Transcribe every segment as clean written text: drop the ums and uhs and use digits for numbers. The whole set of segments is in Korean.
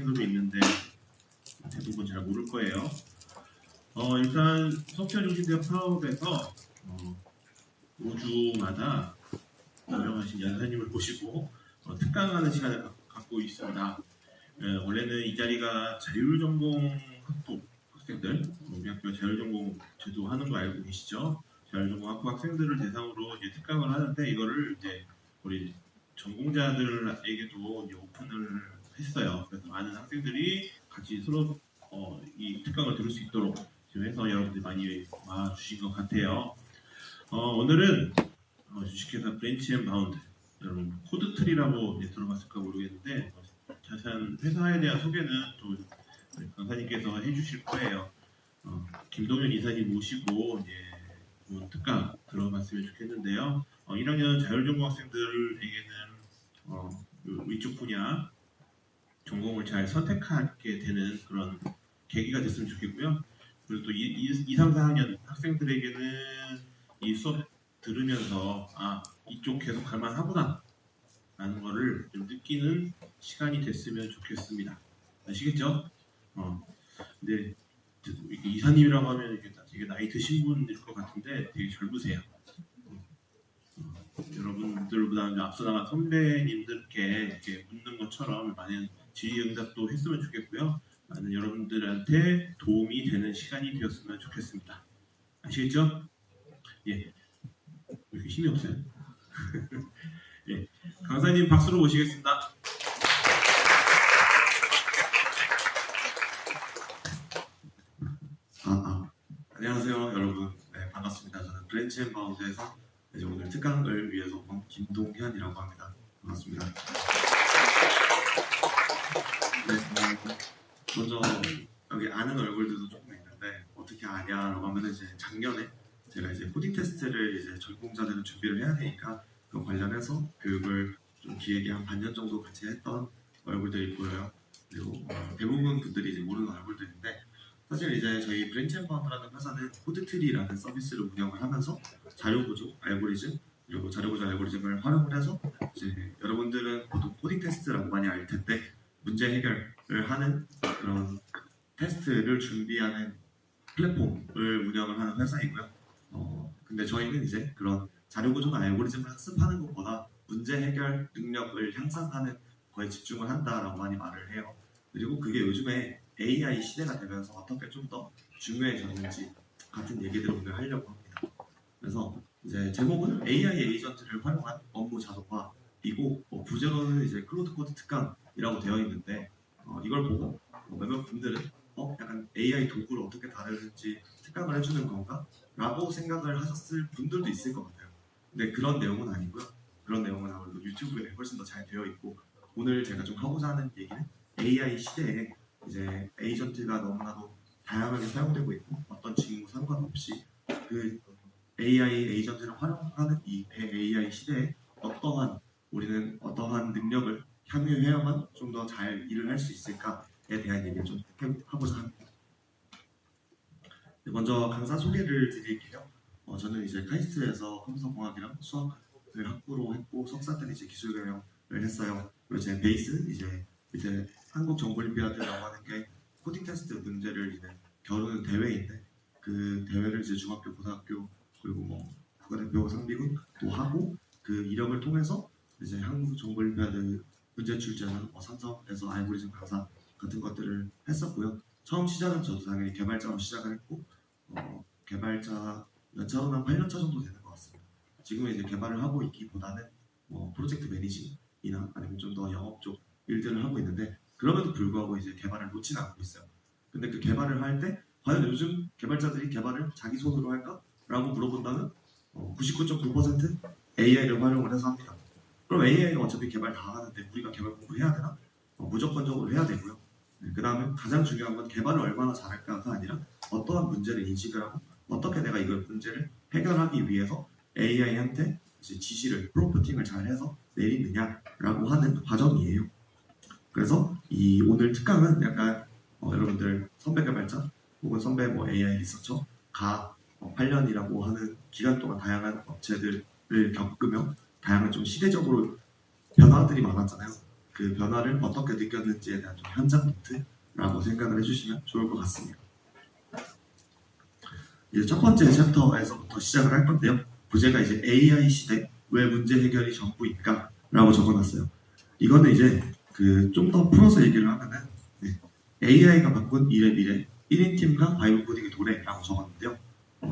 학생들도 있는데 대부분 잘 모를 거예요. 일단 소프트웨어 중심대학 사업에서 5주마다 유명하신 연사님을 모시고 특강하는 시간을 갖고 있습니다. 원래는 이 자리가 자율전공 학생들, 우리 학교 자율전공 제도 하는 거 알고 계시죠? 자율전공 학부 학생들을 대상으로 이제 특강을 하는데 이거를 이제 우리 전공자들에게도 이제 오픈을 했어요. 그래서 많은 학생들이 같이 서로 이 특강을 들을 수 있도록 지금 해서 여러분들이 많이 와주신 것 같아요. 오늘은 주식회사 브랜치앤바운드, 여러분 코드트리라고 들어봤을까 모르겠는데 자세한 회사에 대한 소개는 또 강사님께서 해주실 거예요. 김동현 이사님 모시고 이제 특강 들어봤으면 좋겠는데요. 1학년 자율전공 학생들에게는 이쪽 분야 전공을 잘 선택하게 되는 그런 계기가 됐으면 좋겠고요. 그리고 또 2, 3, 4학년 학생들에게는 이 수업 들으면서 이쪽 계속 갈만하구나 라는 거를 좀 느끼는 시간이 됐으면 좋겠습니다. 아시겠죠? 근데 이사님이라고 하면 되게 나이 드신 분일 것 같은데 되게 젊으세요. 여러분들보다 앞서 나간 선배님들께 이렇게 묻는 것처럼 많은 질의응답도 했으면 좋겠고요. 많은 여러분들한테 도움이 되는 시간이 되었으면 좋겠습니다. 아시겠죠? 예. 왜 이렇게 힘이 없어요? 예. 강사님 박수로 모시겠습니다. 안녕하세요 여러분. 네, 반갑습니다. 저는 브랜치앤바운드에서 오늘 특강을 위해서 온 김동현이라고 합니다. 반갑습니다. 네, 먼저 여기 아는 얼굴들도 조금 있는데 어떻게 아냐라고 하면 이제 작년에 제가 이제 코딩 테스트를 이제 전공자들은 준비를 해야 되니까 그 관련해서 교육을 좀 길게 한 반년 정도 같이 했던 얼굴들이 보여요. 그리고 대부분 분들이 이제 모르는 얼굴들인데 사실 이제 저희 브랜치앤바운드라는 회사는 코드트리라는 서비스를 운영을 하면서 자료구조, 알고리즘 그리고 자료구조 알고리즘을 활용을 해서 이제 여러분들은 보통 코딩 테스트라고 많이 알 텐데 문제 해결을 하는 그런 테스트를 준비하는 플랫폼을 운영을 하는 회사이고요. 근데 저희는 이제 그런 자료구조나 알고리즘을 학습하는 것보다 문제 해결 능력을 향상하는 거에 집중을 한다라고 많이 말을 해요. 그리고 그게 요즘에 AI 시대가 되면서 어떻게 좀 더 중요해졌는지 같은 얘기들을 오늘 하려고 합니다. 그래서 이제 제목은 AI 에이전트를 활용한 업무 자동화이고 부제로는 이제 클로드 코드 특강이라고 되어 있는데 이걸 보고 몇몇 분들은 약간 AI 도구를 어떻게 다루는지 특강을 해주는 건가? 라고 생각을 하셨을 분들도 있을 것 같아요. 근데 그런 내용은 아니고요. 그런 내용은 아무래도 유튜브에 훨씬 더 잘 되어 있고 오늘 제가 좀 하고자 하는 얘기는 AI 시대에 이제 에이전트가 너무나도 다양하게 사용되고 있고 어떤 직무 상관없이 그 AI 에이전트를 활용하는 이 AI 시대에 우리는 어떠한 능력을 향유해야만 좀 더 잘 일을 할 수 있을까에 대한 얘기를 좀 하고자 합니다. 먼저 강사 소개를 드릴게요. 저는 이제 카이스트에서 컴퓨터공학이랑 수학을 학부로 했고 석사 때는 이제 기술경영을 했어요. 그리고 제 베이스 이제 한국정보올림피아드라고 하는 게 코딩 테스트 문제를 이제 겨루는 대회인데 그 대회를 이제 중학교, 고등학교 그리고 국가대표 상비군도 하고 그 이력을 통해서 이제 한국정보올림피아드 문제 출제는 삼성에서 알고리즘 강사 같은 것들을 했었고요. 처음 시작은 저도 당연히 개발자로 시작을 했고 개발자 연차로는 한 8년차 정도 되는 것 같습니다. 지금은 이제 개발을 하고 있기보다는 프로젝트 매니징이나 아니면 좀 더 영업 쪽 일들을 하고 있는데 그럼에도 불구하고 이제 개발을 놓지는 않고 있어요. 근데 그 개발을 할 때 과연 요즘 개발자들이 개발을 자기 손으로 할까? 라고 물어본다면 99.9% AI를 활용을 해서 합니다. 그럼 AI가 어차피 개발 다 하는데 우리가 개발 공부해야 되나? 무조건적으로 해야 되고요. 그 다음에 가장 중요한 건 개발을 얼마나 잘할까가 아니라 어떠한 문제를 인식을 하고 어떻게 내가 이걸 문제를 해결하기 위해서 AI한테 이제 지시를 프롬프팅을 잘 해서 내리느냐라고 하는 과정이에요. 그래서 이 오늘 특강은 약간 여러분들 선배 개발자 혹은 선배 AI 리서처 가 8년이라고 하는 기간 동안 다양한 업체들을 겪으며 다양한 좀 시대적으로 변화들이 많았잖아요. 그 변화를 어떻게 느꼈는지에 대한 좀 현장 노트라고 생각을 해주시면 좋을 것 같습니다. 이제 첫 번째 챕터에서부터 시작을 할 건데요. 부제가 이제 AI 시대 왜 문제 해결이 전부일까? 라고 적어놨어요. 이거는 이제 그 좀 더 풀어서 얘기를 하면은 AI가 바꾼 일의 미래 1인 팀과 바이브 코딩의 도래라고 적었는데요.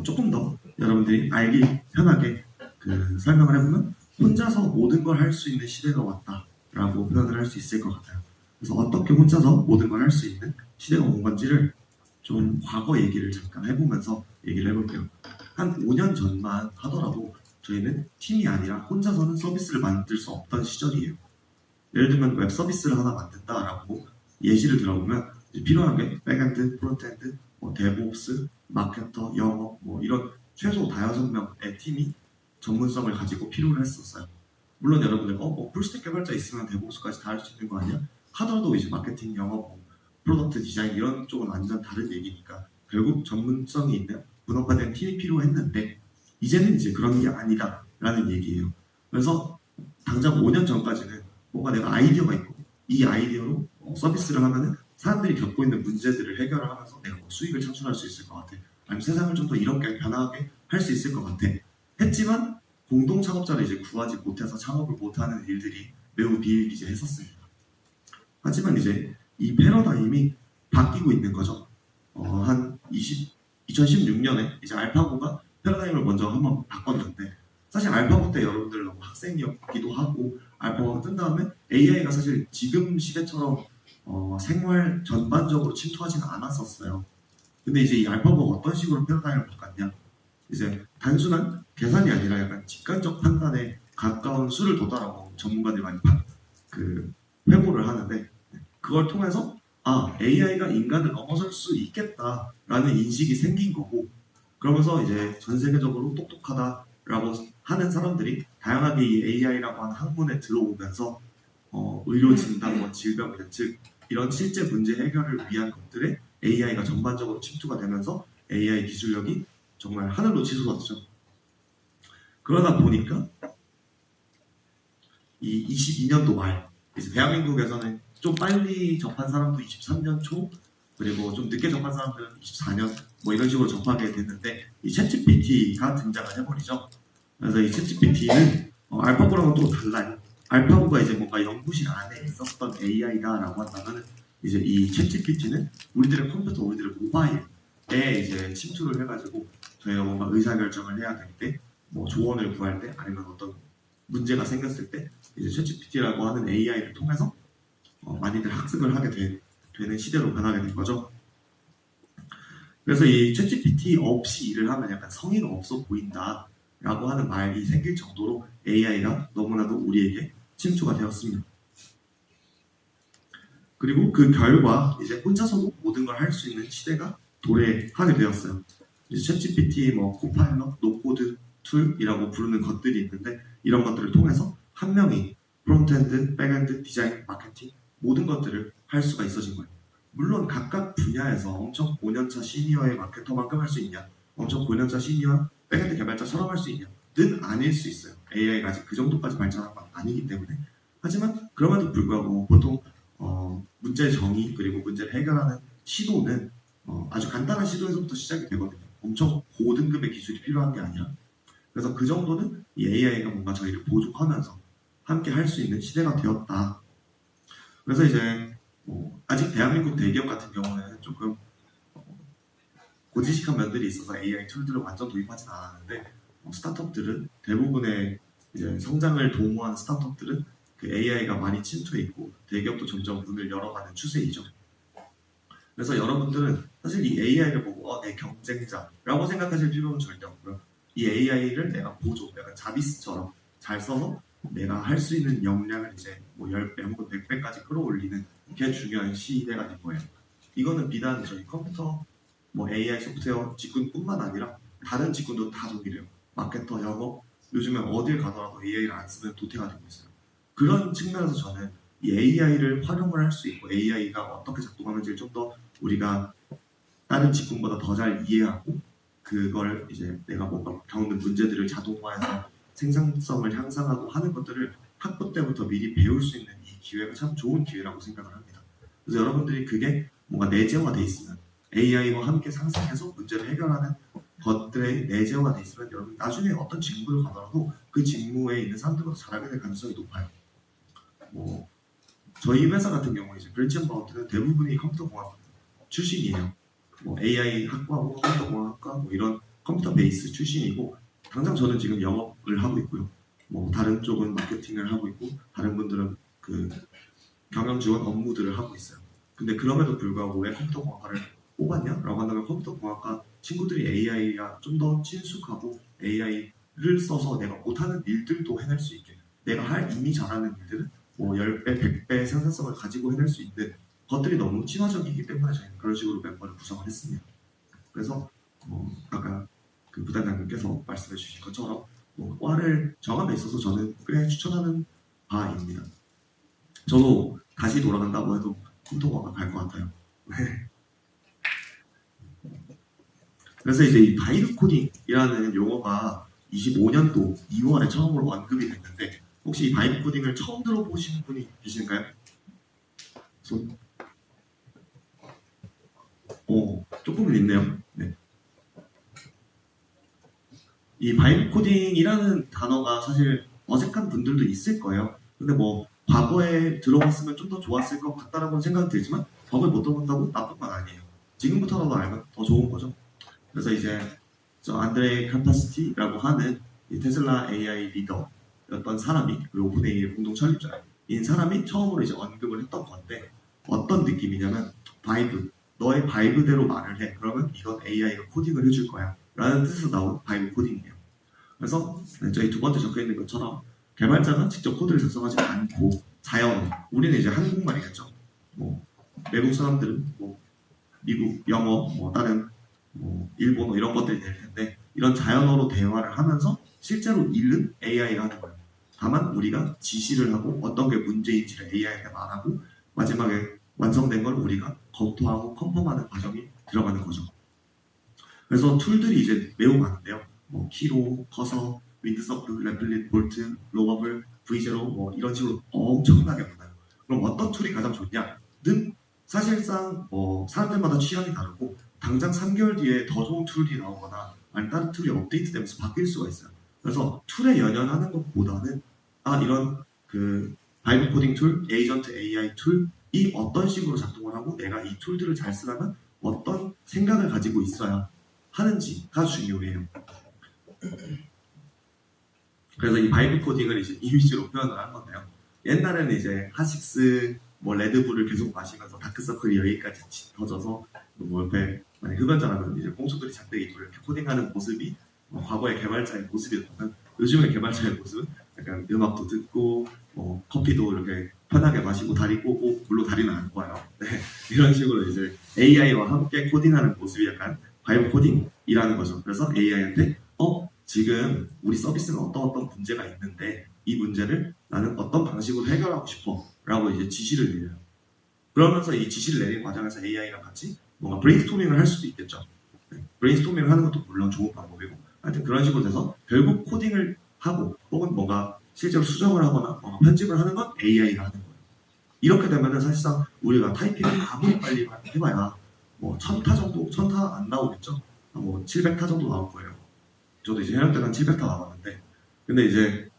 조금 더 여러분들이 알기 편하게 그 설명을 해보면 혼자서 모든 걸 할 수 있는 시대가 왔다라고 표현을 할 수 있을 것 같아요. 그래서 어떻게 혼자서 모든 걸 할 수 있는 시대가 온 건지를 좀 과거 얘기를 잠깐 해보면서 얘기를 해볼게요. 한 5년 전만 하더라도 저희는 팀이 아니라 혼자서는 서비스를 만들 수 없던 시절이에요. 예를 들면 웹 서비스를 하나 만든다라고 예시를 들어보면 필요한 게 백엔드, 프론트엔드, 데브옵스, 마케터, 영어 이런 최소 5명의 팀이 전문성을 가지고 필요를 했었어요. 물론 여러분들 풀스택 개발자 있으면 데브옵스까지 다 할 수 있는 거 아니야? 하더라도 이제 마케팅, 영어, 프로덕트 디자인 이런 쪽은 완전 다른 얘기니까 결국 전문성이 있는 분업화된 팀이 필요했는데 이제는 이제 그런 게 아니다라는 얘기예요. 그래서 당장 5년 전까지는 뭔가 내가 아이디어가 있고 이 아이디어로 서비스를 하면은 사람들이 겪고 있는 문제들을 해결을 하면서 내가 수익을 창출할 수 있을 것 같아. 아니면 세상을 좀 더 이렇게 변화하게 할 수 있을 것 같아. 했지만 공동 창업자를 이제 구하지 못해서 창업을 못하는 일들이 매우 비일비재했었습니다. 하지만 이제 이 패러다임이 바뀌고 있는 거죠. 한 2016년에 이제 알파고가 패러다임을 먼저 한번 바꿨는데 사실 알파고 때 여러분들 너무 학생이었기도 하고 알파고가 뜬 다음에 AI가 사실 지금 시대처럼 생활 전반적으로 침투하지는 않았었어요. 근데 이제 이 알파고가 어떤 식으로 패러다임을 바꿨냐? 이제 단순한 계산이 아니라 약간 직관적 판단에 가까운 수를 뒀다라고 전문가들이 많이 회고를 하는데 그걸 통해서 AI가 인간을 넘어설 수 있겠다라는 인식이 생긴 거고 그러면서 이제 전 세계적으로 똑똑하다라고 하는 사람들이 다양하게 이 AI라고 하는 학문에 들어오면서 의료 진단, 질병 예측 이런 실제 문제 해결을 위한 것들에 AI가 전반적으로 침투가 되면서 AI 기술력이 정말 하늘로 치솟았죠. 그러다 보니까 이 22년도 말 이제 대한민국에서는 좀 빨리 접한 사람도 23년 초 그리고 좀 늦게 접한 사람들은 24년 이런 식으로 접하게 됐는데 이 챗GPT가 등장을 해버리죠. 그래서 이 챗GPT는 알파고랑은 또 달라요. 알파고가 이제 뭔가 연구실 안에 있었던 AI다라고 한다면 이제 이 챗GPT는 우리들의 컴퓨터, 우리들의 모바일에 이제 침투를 해가지고 저희가 뭔가 의사결정을 해야 될 때, 조언을 구할 때, 아니면 어떤 문제가 생겼을 때 이제 챗GPT라고 하는 AI를 통해서 많이들 학습을 하게 되는 시대로 변하게 된 거죠. 그래서 이 챗GPT 없이 일을 하면 약간 성의가 없어 보인다라고 하는 말이 생길 정도로 AI가 너무나도 우리에게 침투가 되었습니다. 그리고 그 결과 이제 혼자서도 모든 걸 할 수 있는 시대가 도래하게 되었어요. 이제 챗GPT, 코파일럿, 노코드 툴이라고 부르는 것들이 있는데 이런 것들을 통해서 한 명이 프론트엔드, 백엔드, 디자인, 마케팅 모든 것들을 할 수가 있어진 거예요. 물론 각각 분야에서 엄청 5년차 시니어의 마케터만큼 할 수 있냐, 엄청 5년차 시니어 백엔드 개발자처럼 할 수 있냐는 아닐 수 있어요. AI가 아직 그 정도까지 발전한 건 아니기 때문에. 하지만 그럼에도 불구하고 보통 문제 정의 그리고 문제를 해결하는 시도는 아주 간단한 시도에서부터 시작이 되거든요. 엄청 고등급의 기술이 필요한 게 아니라. 그래서 그 정도는 이 AI가 뭔가 저희를 보조하면서 함께 할 수 있는 시대가 되었다. 그래서 이제 아직 대한민국 대기업 같은 경우는 조금 고지식한 면들이 있어서 AI 툴들을 완전 도입하진 않았는데 스타트업들은 대부분의 이제 성장을 도모한 스타트업들은 그 AI가 많이 침투해 있고 대기업도 점점 문을 열어가는 추세이죠. 그래서 여러분들은 사실 이 AI를 보고 내 경쟁자라고 생각하실 필요는 절대 없고요. 이 AI를 내가 보조, 약간 자비스처럼 잘 써서 내가 할 수 있는 역량을 이제 10배 혹은 100배까지 끌어올리는 게 중요한 시대가 된 거예요. 이거는 비단 저희 컴퓨터, AI 소프트웨어 직군뿐만 아니라 다른 직군도 다 동일해요. 마케터, 영업, 요즘에 어딜 가더라도 AI를 안 쓰면 도태가 되고 있어요. 그런 측면에서 저는 이 AI를 활용을 할 수 있고 AI가 어떻게 작동하는지를 좀 더 우리가 다른 직군보다 더 잘 이해하고 그걸 이제 내가 뭔가 겪는 문제들을 자동화해서 생산성을 향상하고 하는 것들을 학부 때부터 미리 배울 수 있는 이 기회가 참 좋은 기회라고 생각을 합니다. 그래서 여러분들이 그게 뭔가 내재화돼 있으면 AI와 함께 상승해서 문제를 해결하는 것들의 내재화가 돼 있으면 여러분 나중에 어떤 직무를 가더라도 그 직무에 있는 사람들보다 잘하게 될 가능성이 높아요. 뭐 저희 회사 같은 경우 이제 벨지엄 바운드는 대부분이 컴퓨터공학 출신이에요. 뭐 AI 학과고 컴퓨터공학과 뭐 이런 컴퓨터 베이스 출신이고 당장 저는 지금 영업을 하고 있고요. 뭐 다른 쪽은 마케팅을 하고 있고 다른 분들은 그 경영 지원 업무들을 하고 있어요. 근데 그럼에도 불구하고 왜 컴퓨터공학과를 뽑았냐라고 한다면 컴퓨터공학과 친구들이 AI가 좀 더 친숙하고 AI를 써서 내가 못하는 일들도 해낼 수 있게 내가 할 이미 잘하는 일들은 뭐 10배, 100배 생산성을 가지고 해낼 수 있는 것들이 너무 친화적이기 때문에 저희는 그런 식으로 멤버를 구성을 했습니다. 그래서 아까 그 부단장님께서 말씀해 주신 것처럼 과를 정함에 있어서 저는 꽤 추천하는 바입니다. 저도 다시 돌아간다고 해도 컴퓨터공학과 갈 것 같아요. 그래서 이제 이 바이브 코딩이라는 용어가 25년도 2월에 처음으로 언급이 됐는데 혹시 이 바이브 코딩을 처음 들어보신 분이 계실까요? 손? 조금은 있네요. 네. 이 바이브 코딩이라는 단어가 사실 어색한 분들도 있을 거예요. 근데 뭐 과거에 들어봤으면 좀 더 좋았을 것 같다라고 생각이 들지만 법을 못 들어본다고 나쁜 건 아니에요. 지금부터라도 알면 더 좋은 거죠. 그래서 이제 저 안드레 카파시티라고 하는 이 테슬라 AI 리더였던 사람이 그리고 오픈AI의 공동 창립자인 사람이 처음으로 이제 언급을 했던 건데 어떤 느낌이냐면 바이브 너의 바이브대로 말을 해 그러면 이건 AI가 코딩을 해줄 거야 라는 뜻에서 나온 바이브 코딩이에요. 그래서 저희 두 번째 적혀 있는 것처럼 개발자가 직접 코드를 작성하지 않고 자연어 우리는 이제 한국말이겠죠. 뭐 외국 사람들은 뭐 미국 영어 뭐 다른 뭐 일본어 이런 것들이 될 텐데 이런 자연어로 대화를 하면서 실제로 일은 AI가 하는 거예요. 다만 우리가 지시를 하고 어떤 게 문제인지를 AI한테 말하고 마지막에 완성된 걸 우리가 검토하고 컨펌하는 과정이 들어가는 거죠. 그래서 툴들이 이제 매우 많은데요. 뭐 키로, 커서, 윈드서프, 래플릿, 볼트, 로버블, V0 뭐 이런 식으로 엄청나게 많아요. 그럼 어떤 툴이 가장 좋냐는 사실상 뭐 사람들마다 취향이 다르고 당장 3개월 뒤에 더 좋은 툴이 나오거나 아니면 다른 툴이 업데이트되면서 바뀔 수가 있어요. 그래서 툴에 연연하는 것보다는 이런 그 바이브 코딩 툴, 에이전트 AI 툴이 어떤 식으로 작동을 하고 내가 이 툴들을 잘 쓰려면 어떤 생각을 가지고 있어야 하는지가 중요해요. 그래서 이 바이브 코딩을 이제 이미지로 표현을 한 건데요. 옛날에는 이제 하식스, 뭐 레드불을 계속 마시면서 다크서클이 여기까지 짙어져서 뭐 옆에 만약 흡연자라면 이제 꽁초들이 잔뜩 있고 이렇게 코딩하는 모습이 과거의 개발자의 모습이었다면 요즘의 개발자의 모습은 약간 음악도 듣고 커피도 이렇게 편하게 마시고 다리 꼬고 물론 다리는 안 꼬아요. 네, 이런 식으로 이제 AI와 함께 코딩하는 모습이 약간 바이브 코딩이라는 거죠. 그래서 AI한테 지금 우리 서비스는 어떤 문제가 있는데 이 문제를 나는 어떤 방식으로 해결하고 싶어 라고 이제 지시를 내려요. 그러면서 이 지시를 내리는 과정에서 AI랑 같이 뭔가 브레인스토밍을 할 수도 있겠죠. 브레인스토밍을 하는 것도 물론 좋은 방법이고 하여튼 그런 식으로 돼서 결국 코딩을 하고 혹은 뭔가 실제로 수정을 하거나 뭔가 편집을 하는 건 AI가 하는 거예요. 이렇게 되면은 사실상 우리가 타이핑을 아무리 빨리 해봐야 뭐 1000타 정도, 1000타 안 나오겠죠. 뭐 700타 정도 나올 거예요. 저도 이제 현역 때는 700타 나왔는데 근데 이제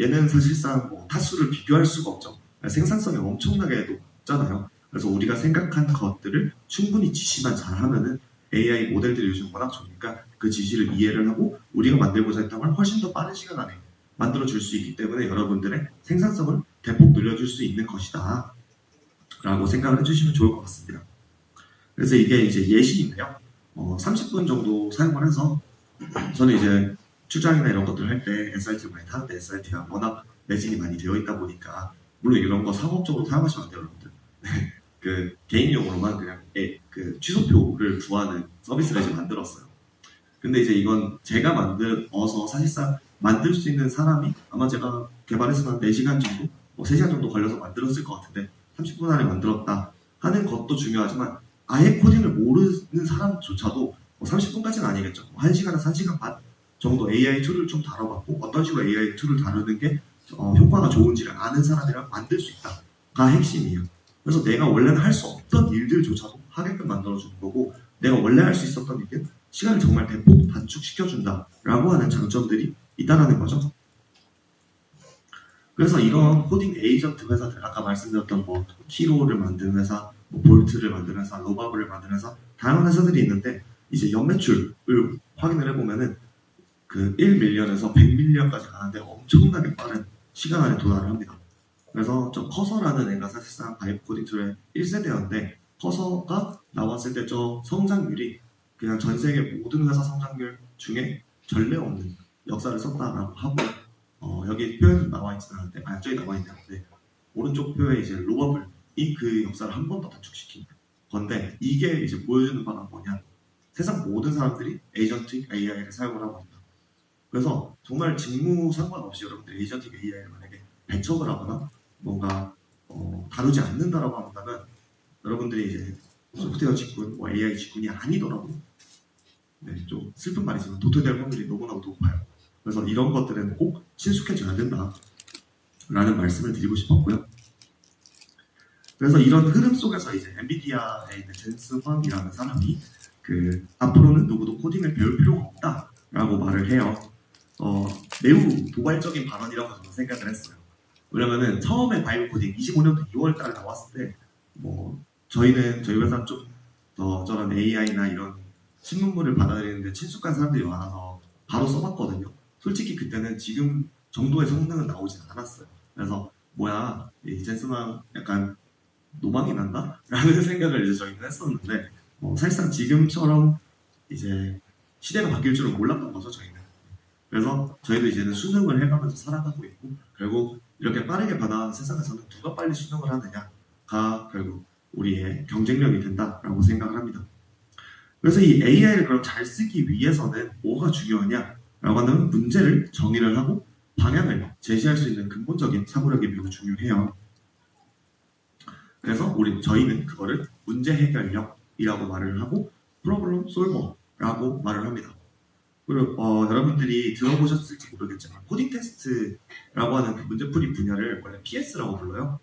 얘는 사실상 뭐 타수를 비교할 수가 없죠. 생산성이 엄청나게 높잖아요. 그래서 우리가 생각한 것들을 충분히 지시만 잘하면은 AI 모델들이 요즘 워낙 좋으니까 그 지시를 이해를 하고 우리가 만들고자 했던 걸 훨씬 더 빠른 시간 안에 만들어줄 수 있기 때문에 여러분들의 생산성을 대폭 늘려줄 수 있는 것이다 라고 생각을 해주시면 좋을 것 같습니다. 그래서 이게 이제 예시인데요. 30분 정도 사용을 해서 저는 이제 출장이나 이런 것들 할 때 SRT를 많이 타는데 SRT가 워낙 매진이 많이 되어 있다 보니까 물론 이런 거 상업적으로 사용하시면 안 돼요, 여러분들. 그 개인용으로만 그냥 그 취소표를 구하는 서비스를 이제 만들었어요. 근데 이제 이건 제가 만들어서 사실상 만들 수 있는 사람이 아마 제가 개발해서 한 4시간 정도, 3시간 정도 걸려서 만들었을 것 같은데 30분 안에 만들었다 하는 것도 중요하지만 아예 코딩을 모르는 사람조차도 30분까지는 아니겠죠. 1시간에서 1시간 반 정도 AI 툴을 좀 다뤄봤고 어떤 식으로 AI 툴을 다루는 게 효과가 좋은지를 아는 사람이랑 만들 수 있다가 핵심이에요. 그래서 내가 원래는 할 수 없던 일들조차도 하게끔 만들어주는 거고, 내가 원래 할 수 있었던 일은 시간을 정말 대폭 단축시켜준다라고 하는 장점들이 있다는 거죠. 그래서 이런 코딩 에이전트 회사들, 아까 말씀드렸던 뭐 히로를 만드는 회사, 뭐 볼트를 만드는 회사, 로바블을 만드는 회사, 다양한 회사들이 있는데, 이제 연매출을 확인을 해보면은 그 1밀리언에서 100밀리언까지 가는데 엄청나게 빠른 시간 안에 도달을 합니다. 그래서 저 커서라는 애가 사실상 바이브 코딩 툴의 1세대였는데, 커서가 나왔을 때 저 성장률이 그냥 전 세계 모든 회사 성장률 중에 전례 없는 역사를 썼다라고 하고, 여기 표현 나와 있지는 않은데, 저기 나와 있는데, 오른쪽 표에 이제 로버블이 그 역사를 한 번 더 단축시킨 건데, 이게 이제 보여주는 바가 뭐냐, 세상 모든 사람들이 에이전틱 AI를 사용을 하고 있다. 그래서 정말 직무 상관없이 여러분들이 에이전틱 AI를 만약에 배척을 하거나 뭔가 다루지 않는다라고 한다면, 여러분들이 이제 소프트웨어 직군, 뭐 AI 직군이 아니더라도, 네, 좀 슬픈 말이지만 도태될 확률이 너무나도 높아요. 그래서 이런 것들은 꼭 친숙해져야 된다라는 말씀을 드리고 싶었고요. 그래서 이런 흐름 속에서 이제 엔비디아에 있는 젠슨 황이라는 사람이 그 앞으로는 누구도 코딩을 배울 필요가 없다라고 말을 해요. 매우 도발적인 발언이라고 저는 생각을 했어요. 왜냐면은 처음에 바이브 코딩 25년도 2월달에 나왔을 때, 뭐 저희 회사는 좀 더 저런 AI나 이런 신문물을 받아들이는데 친숙한 사람들이 많아서 바로 써봤거든요. 솔직히 그때는 지금 정도의 성능은 나오진 않았어요. 그래서 뭐야, 이 젠슨왕 약간 노망이 난다? 라는 생각을 이제 저희는 했었는데, 사실상 지금처럼 이제 시대가 바뀔 줄은 몰랐던 거죠, 저희는. 그래서 저희도 이제는 수능을 해가면서 살아가고 있고, 결국 이렇게 빠르게 변화하는 세상에서는 누가 빨리 수능을 하느냐가 결국 우리의 경쟁력이 된다라고 생각을 합니다. 그래서 이 AI를 그럼 잘 쓰기 위해서는 뭐가 중요하냐라고 하면, 문제를 정의를 하고 방향을 제시할 수 있는 근본적인 사고력이 매우 중요해요. 그래서 저희는 그거를 문제 해결력이라고 말을 하고 프로블럼 솔버라고 말을 합니다. 그리고 여러분들이 들어보셨을지 모르겠지만 코딩 테스트라고 하는 그 문제풀이 분야를 원래 PS라고 불러요.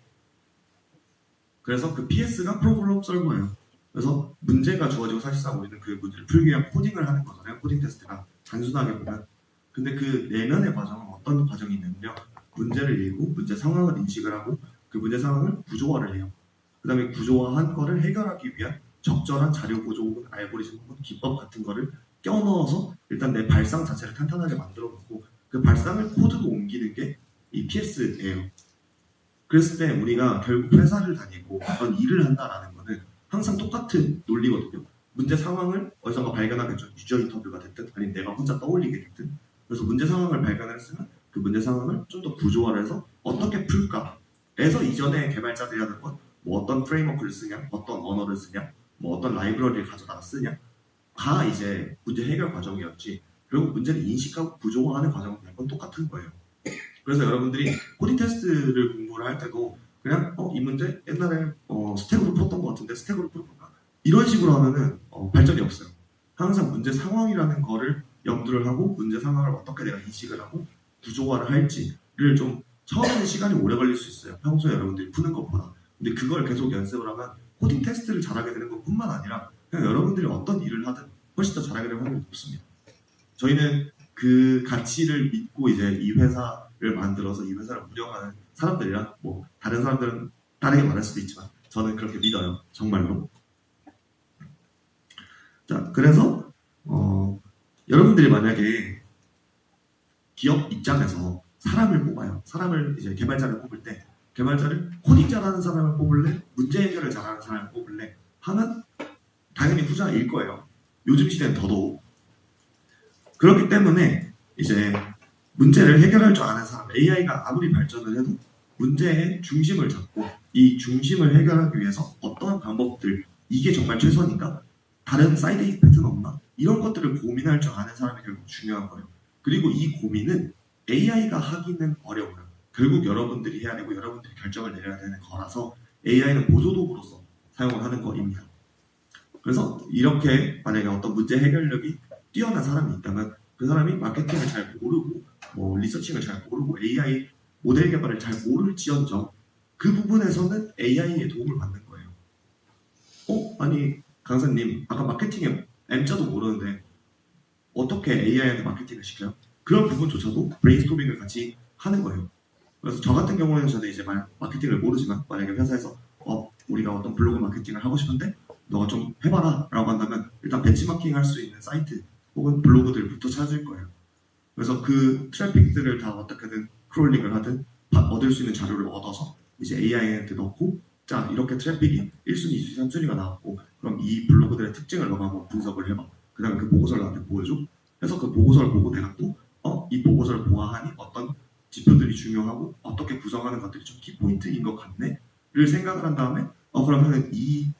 그래서 그 PS가 프로블럼 솔버예요. 그래서 문제가 주어지고 사실상 우리는 그 문제를 풀기 위한 코딩을 하는 거잖아요. 코딩 테스트가 단순하게 보면. 근데 그 내면의 과정은 어떤 과정이 있냐면요, 문제를 읽고 문제 상황을 인식을 하고 그 문제 상황을 구조화를 해요. 그 다음에 구조화한 거를 해결하기 위한 적절한 자료 구조 혹은 알고리즘 혹은 기법 같은 거를 껴넣어서 일단 내 발상 자체를 탄탄하게 만들어 놓고 그 발상을 코드로 옮기는 게 이 PS예요. 그랬을 때 우리가 결국 회사를 다니고 어떤 일을 한다라는 거는 항상 똑같은 논리거든요. 문제 상황을 어디선가 발견하겠죠. 유저 인터뷰가 됐든 아니면 내가 혼자 떠올리게 됐든. 그래서 문제 상황을 발견했으면 그 문제 상황을 좀 더 구조화를 해서 어떻게 풀까? 그래서 이전에 개발자들이 하는 건 뭐 어떤 프레임워크를 쓰냐, 어떤 언어를 쓰냐, 뭐 어떤 라이브러리를 가져다가 쓰냐, 가 이제 문제 해결 과정이었지. 결국 문제를 인식하고 구조화하는 과정은 매번 똑같은 거예요. 그래서 여러분들이 코딩 테스트를 공부를 할 때도 그냥 이 문제 옛날에 스택으로 풀었던 것 같은데 스택으로 풀어볼까? 이런 식으로 하면은 발전이 없어요. 항상 문제 상황이라는 거를 염두를 하고 문제 상황을 어떻게 내가 인식을 하고 구조화를 할지를 좀 처음에는 시간이 오래 걸릴 수 있어요. 평소에 여러분들이 푸는 것보다. 근데 그걸 계속 연습을 하면 코딩 테스트를 잘하게 되는 것뿐만 아니라 그냥 여러분들이 어떤 일을 하든 훨씬 더 잘하게 되는 확률이 높습니다. 저희는 그 가치를 믿고 이제 이 회사를 만들어서 이 회사를 운영하는 사람들이랑, 뭐 다른 사람들은 다르게 말할 수도 있지만 저는 그렇게 믿어요. 정말로. 자, 그래서 여러분들이 만약에 기업 입장에서 사람을 뽑아요. 사람을 이제 개발자를 뽑을 때 개발자를 코딩 잘하는 사람을 뽑을래? 문제 해결을 잘하는 사람을 뽑을래? 하면 당연히 후자일 거예요. 요즘 시대는 더더욱. 그렇기 때문에 이제 문제를 해결할 줄 아는 사람, AI가 아무리 발전을 해도 문제의 중심을 잡고 이 중심을 해결하기 위해서 어떠한 방법들, 이게 정말 최선인가? 다른 사이드 이펙트는 없나? 이런 것들을 고민할 줄 아는 사람이 결국 중요한 거예요. 그리고 이 고민은 AI가 하기는 어려워요. 결국 여러분들이 해야 되고 여러분들이 결정을 내려야 되는 거라서 AI는 보조도구로서 사용을 하는 거입니다. 그래서 이렇게 만약에 어떤 문제 해결력이 뛰어난 사람이 있다면 그 사람이 마케팅을 잘 모르고 뭐 리서칭을 잘 모르고 AI 모델 개발을 잘 모를지언정 그 부분에서는 AI의 도움을 받는 거예요. 아니 강사님 아까 마케팅에 M자도 모르는데 어떻게 AI한테 마케팅을 시켜요? 그런 부분조차도 브레인스토밍을 같이 하는 거예요. 그래서 저 같은 경우에는 저는 이제 마케팅을 모르지만 만약에 회사에서 우리가 어떤 블로그 마케팅을 하고 싶은데 너가 좀 해봐라 라고 한다면 일단 벤치마킹 할 수 있는 사이트 혹은 블로그들부터 찾을 거예요. 그래서 그 트래픽들을 다 어떻게든 크롤링을 하든 얻을 수 있는 자료를 얻어서 이제 AI한테 넣고 자 이렇게 트래픽이 1순위, 2순위, 3순위가 나왔고 그럼 이 블로그들의 특징을 너가 한번 분석을 해봐. 그 다음에 그 보고서를 나한테 보여줘. 해서 그 보고서를 보고 내가 또 이 보고서를 보아하니 어떤 지표들이 중요하고 어떻게 구성하는 것들이 좀 키포인트인 것 같네를 생각을 한 다음에 그러면은 이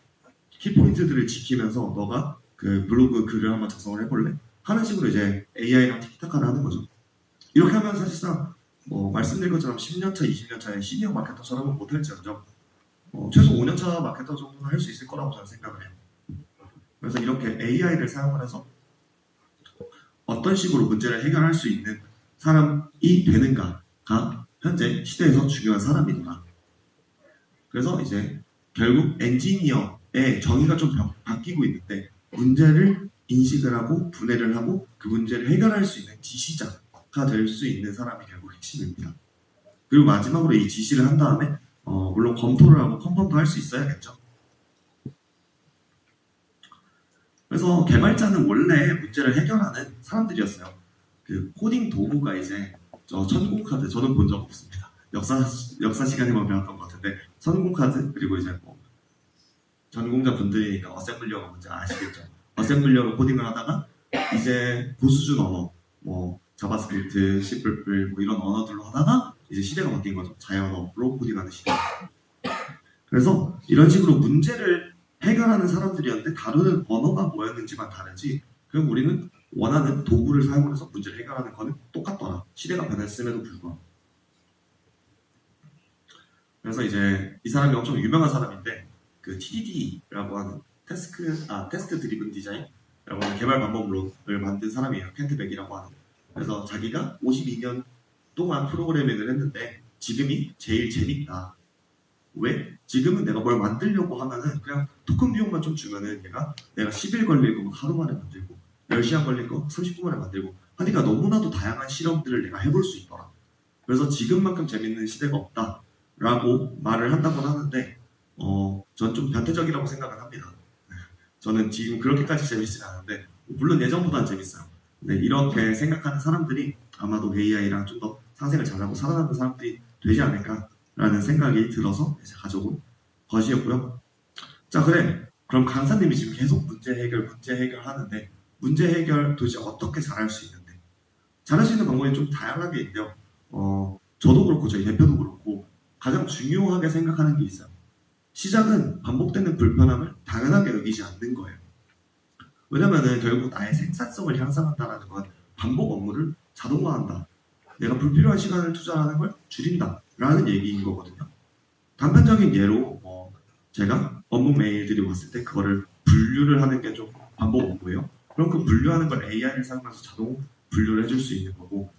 키포인트들을 지키면서 너가 그 블로그 글을 한번 작성을 해볼래? 하는 식으로 이제 AI랑 티키타카를 하는 거죠. 이렇게 하면 사실상 말씀드린 것처럼 10년차, 20년차의 시니어 마케터처럼은 못할지언정 최소 5년차 마케터 정도는 할 수 있을 거라고 저는 생각을 해요. 그래서 이렇게 AI를 사용을 해서 어떤 식으로 문제를 해결할 수 있는 사람이 되는가가 현재 시대에서 중요한 사람이더라. 그래서 이제 결국 엔지니어의 정의가 좀 바뀌고 있는데 문제를 인식을 하고 분해를 하고 그 문제를 해결할 수 있는 지시자가 될 수 있는 사람이 결국 핵심입니다. 그리고 마지막으로 이 지시를 한 다음에 물론 검토를 하고 컨펌도 할 수 있어야겠죠. 그래서 개발자는 원래 문제를 해결하는 사람들이었어요. 그 코딩 도구가 이제 천공카드 저는 본 적 없습니다. 역사 시간에만 배웠던 것 같은데 천공카드 그리고 이제 전공자 분들이니까 어셈블리어가 뭔지 아시겠죠? 어셈블리어로 코딩을 하다가 이제 고수준 언어 자바스크립트, C++ 이런 언어들로 하다가 이제 시대가 바뀐 거죠. 자연어로 코딩하는 시대. 그래서 이런 식으로 문제를 해결하는 사람들이었는데 다루는 언어가 뭐였는지만 다르지 그럼 우리는 원하는 도구를 사용해서 문제를 해결하는 거는 똑같더라. 시대가 변했음에도 불구하고. 그래서 이제 이 사람이 엄청 유명한 사람인데 그 TDD라고 하는 테스트 드리븐 디자인이라고 하는 개발 방법론을 만든 사람이에요. 켄트백이라고 하는. 그래서 자기가 52년 동안 프로그래밍을 했는데 지금이 제일 재밌다. 왜? 지금은 내가 뭘 만들려고 하면은 그냥 토큰 비용만 좀 주면은 내가 10일 걸릴 거 하루 만에 만들고 10시간 걸릴 거 30분 만에 만들고 하니까 너무나도 다양한 실험들을 내가 해볼 수 있더라. 그래서 지금만큼 재밌는 시대가 없다 라고 말을 한다고 하는데 전 좀 변태적이라고 생각을 합니다. 저는 지금 그렇게까지 재밌지는 않은데 물론 예전보다는 재밌어요. 근데 이렇게 생각하는 사람들이 아마도 AI랑 좀 더 상생을 잘하고 살아남는 사람들이 되지 않을까라는 생각이 들어서 이제 가져온 것이었고요. 자 그래 그럼 강사님이 지금 계속 문제 해결 하는데 문제 해결 도대체 어떻게 잘할 수 있는데 잘할 수 있는 방법이 좀 다양하게 있는데요. 저도 그렇고 저희 대표도 그렇고 가장 중요하게 생각하는 게 있어요. 시작은 반복되는 불편함을 당연하게 여기지 않는 거예요. 왜냐면은 결국 나의 생산성을 향상한다는 건 반복 업무를 자동화한다. 내가 불필요한 시간을 투자하는 걸 줄인다. 라는 얘기인 거거든요. 단편적인 예로 제가 업무 메일들이 왔을 때 그거를 분류를 하는 게 좀 반복 업무예요. 그럼 그 분류하는 걸 AI를 사용해서 자동 분류를 해줄 수 있는 거고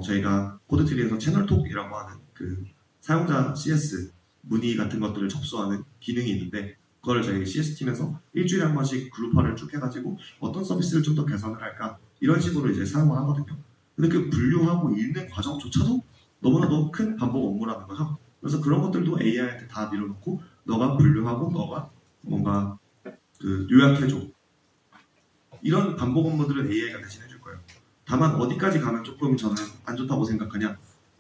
저희가 코드트리에서 채널톡이라고 하는 그 사용자 CS 문의 같은 것들을 접수하는 기능이 있는데 그걸 저희 CS팀에서 일주일에 한 번씩 그룹화를 쭉 해가지고 어떤 서비스를 좀 더 개선을 할까 이런 식으로 이제 사용을 하거든요. 근데 그 분류하고 읽는 과정조차도 너무나도 큰 반복 업무라는 거죠. 그래서 그런 것들도 AI한테 다 밀어놓고 너가 분류하고 너가 뭔가 요약해줘. 이런 반복 업무들은 AI가 대신해줄 거예요. 다만 어디까지 가면 조금 저는 안 좋다고 생각하냐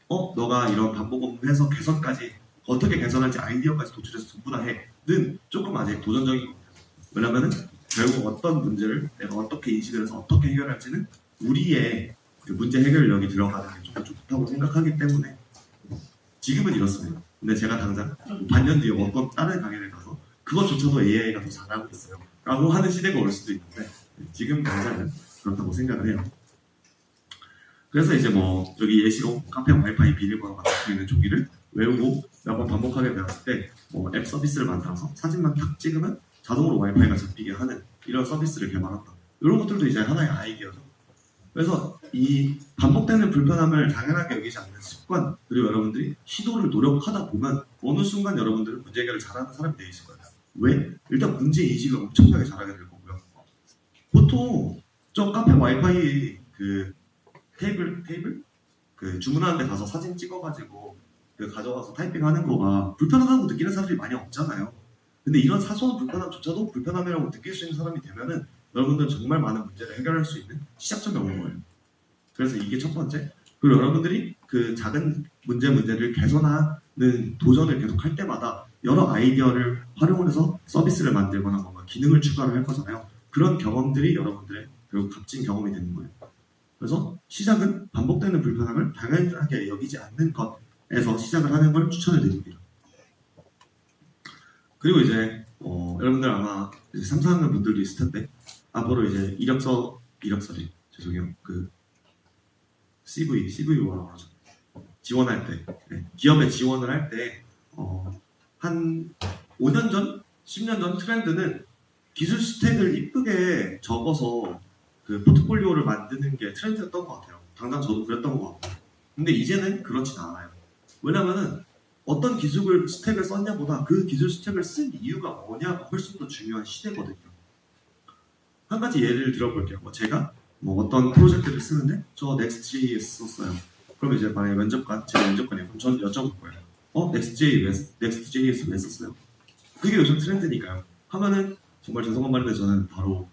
너가 이런 반복 업무해서 개선까지 어떻게 개선할지 아이디어까지 도출해서 전부 다 해는 조금 아직 도전적인 겁니다. 왜냐면은 결국 어떤 문제를 내가 어떻게 인식을 해서 어떻게 해결할지는 우리의 그 문제 해결력이 들어가는 게 좀 더 좋다고 생각하기 때문에 지금은 이렇습니다. 근데 제가 당장 반년 뒤에 어떤 다른 강의를 가서 그것조차도 AI가 더 잘하고 있어요 라고 하는 시대가 올 수도 있는데 지금 당장은 그렇다고 생각을 해요. 그래서 이제 여기 예시로 카페 와이파이 비밀번호가 적혀있는 종이를 외우고 몇 번 반복하게 되었을 때 앱 서비스를 만들어서 사진만 탁 찍으면 자동으로 와이파이가 잡히게 하는 이런 서비스를 개발한다. 이런 것들도 이제 하나의 아이디어죠. 그래서 이 반복되는 불편함을 당연하게 여기지 않는 습관, 그리고 여러분들이 시도를 노력하다 보면 어느 순간 여러분들은 문제 해결을 잘하는 사람이 되어 있을 거예요. 왜? 일단 문제 인식을 엄청나게 잘하게 될 거고요. 보통 저 카페 와이파이 그 테이블 그 주문하는 데 가서 사진 찍어가지고 그 가져와서 타이핑하는 거가 불편하다고 느끼는 사람들이 많이 없잖아요. 근데 이런 사소한 불편함조차도 불편함이라고 느낄 수 있는 사람이 되면은 여러분들은 정말 많은 문제를 해결할 수 있는 시작점이 오는 거예요. 그래서 이게 첫 번째. 그리고 여러분들이 그 작은 문제를 개선하는 도전을 계속 할 때마다 여러 아이디어를 활용을 해서 서비스를 만들거나 뭔가 기능을 추가를 할 거잖아요. 그런 경험들이 여러분들의 결국 값진 경험이 되는 거예요. 그래서 시작은 반복되는 불편함을 당연하게 여기지 않는 것에서 시작을 하는 걸 추천을 드립니다. 그리고 이제 여러분들 아마 이제 3, 4학년 분들도 있을 텐데 앞으로 이제 이력서리 죄송해요. 그 CV 뭐라고 하죠? 지원할 때 기업에 지원을 할 때 한 5년 전, 10년 전 트렌드는 기술 스택을 이쁘게 적어서 그 포트폴리오를 만드는 게 트렌드였던 것 같아요. 당장 저도 그랬던 것 같고. 근데 이제는 그렇진 않아요. 왜냐면은 어떤 기술 스택을 썼냐보다 그 기술 스택을 쓴 이유가 뭐냐가 훨씬 더 중요한 시대거든요. 한 가지 예를 들어볼게요. 제가 어떤 프로젝트를 쓰는데 저 Next.js 썼어요. 그럼 이제 만약에 제가 면접관이에요. 그럼 저는 여쭤볼 거예요. Next.js 왜 썼어요? 그게 요즘 트렌드니까요. 하면은 정말 죄송한 말인데 저는 바로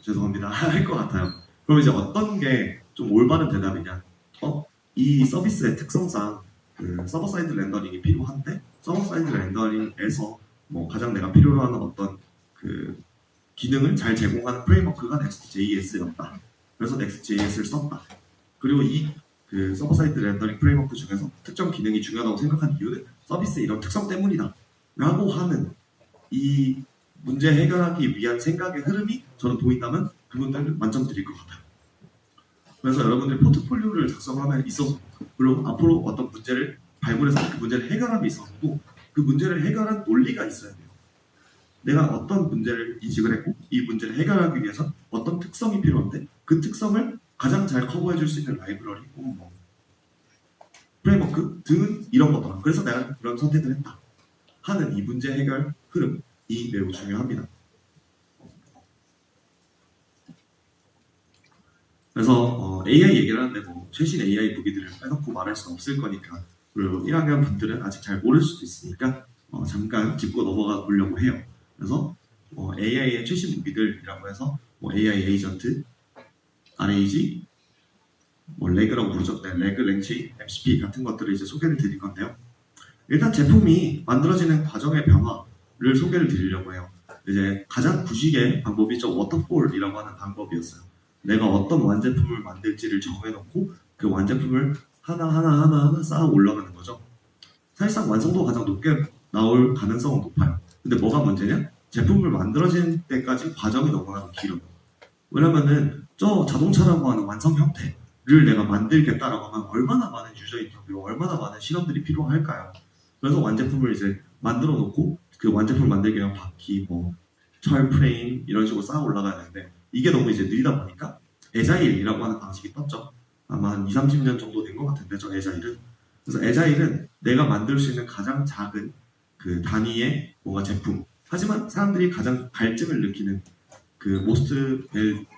죄송합니다 할 것 같아요. 그럼 이제 어떤 게 좀 올바른 대답이냐? 이 서비스의 특성상 그 서버 사이드 렌더링이 필요한데 서버 사이드 렌더링에서 가장 내가 필요로 하는 어떤 그 기능을 잘 제공하는 프레임워크가 Next.js였다. 그래서 Next.js를 썼다. 그리고 이 그 서버 사이드 렌더링 프레임워크 중에서 특정 기능이 중요하다고 생각한 이유는 서비스의 이런 특성 때문이다. 라고 하는 이 문제 해결하기 위한 생각의 흐름이 저는 보인다면 그분들은 만점 드릴 것 같아요. 그래서 여러분들이 포트폴리오를 작성함에 있어서 그리고 앞으로 어떤 문제를 발굴해서 그 문제를 해결함에 있어서도 그 문제를 해결한 논리가 있어야 돼요. 내가 어떤 문제를 인식을 했고 이 문제를 해결하기 위해서 어떤 특성이 필요한데 그 특성을 가장 잘 커버해줄 수 있는 라이브러리 혹은 프레임워크 등은 이런 거더라. 그래서 내가 그런 선택을 했다 하는 이 문제 해결 흐름이 매우 중요합니다. 그래서 AI 얘기를 하는데 최신 AI 무기들을 빼놓고 말할 수는 없을 거니까 그리고 1학년 분들은 아직 잘 모를 수도 있으니까 잠깐 짚고 넘어가 보려고 해요. 그래서 AI의 최신 무기들이라고 해서 AI 에이전트, RAG, 레그라고 부르죠. 네, 레그, 랭체인, MCP 같은 것들을 이제 소개를 드릴 건데요. 일단 제품이 만들어지는 과정의 변화를 소개를 드리려고 해요. 이제 가장 구식의 방법이 워터폴이라고 하는 방법이었어요. 내가 어떤 완제품을 만들지를 정해놓고 그 완제품을 하나 쌓아 올라가는 거죠. 사실상 완성도가 가장 높게 나올 가능성은 높아요. 근데 뭐가 문제냐? 제품을 만들어진 때까지 과정이 너무나 길어요. 왜냐면은 저 자동차라고 하는 완성 형태를 내가 만들겠다라고 하면 얼마나 많은 유저 인터뷰, 얼마나 많은 실험들이 필요할까요? 그래서 완제품을 이제 만들어 놓고 그 완제품을 만들기 위한 바퀴, 철 프레임 이런 식으로 쌓아 올라가야 되는데 이게 너무 이제 느리다 보니까 에자일이라고 하는 방식이 떴죠. 아마 한 20, 30년 정도 된 것 같은데 저 에자일은. 그래서 에자일은 내가 만들 수 있는 가장 작은 그 단위의 뭔가 제품. 하지만 사람들이 가장 갈증을 느끼는 그 Most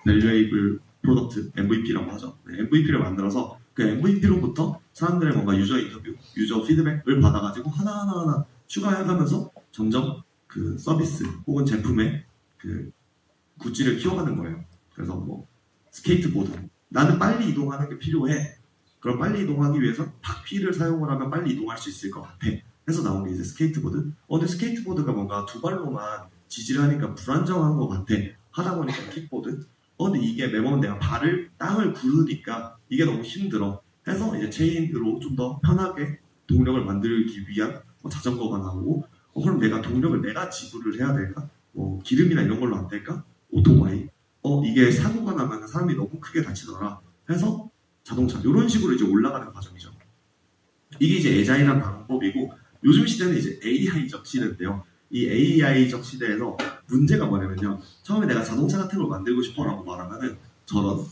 Valuable Product MVP라고 하죠. 네, MVP를 만들어서 그 MVP로부터 사람들의 뭔가 유저 인터뷰, 유저 피드백을 받아가지고 하나하나 추가해가면서 점점 그 서비스 혹은 제품의 그 굿즈를 키워가는 거예요. 그래서 스케이트보드. 나는 빨리 이동하는 게 필요해. 그럼 빨리 이동하기 위해서 바퀴를 사용을 하면 빨리 이동할 수 있을 것 같아. 해서 나온 게 이제 스케이트보드. 근데 스케이트보드가 뭔가 두 발로만 지지를 하니까 불안정한 것 같아. 하다 보니까 킥보드. 근데 이게 매번 내가 땅을 구르니까 이게 너무 힘들어. 해서 이제 체인으로 좀 더 편하게 동력을 만들기 위한 자전거가 나오고 그럼 내가 동력을 내가 지불을 해야 될까? 기름이나 이런 걸로 안 될까? 오토바이. 이게 사고가 나면 사람이 너무 크게 다치더라. 해서 자동차. 이런 식으로 이제 올라가는 과정이죠. 이게 이제 에자일한 방법이고 요즘 시대는 이제 AI적 시대인데요. 이 AI적 시대에서 문제가 뭐냐면요. 처음에 내가 자동차 같은 걸 만들고 싶어라고 말하면은 저런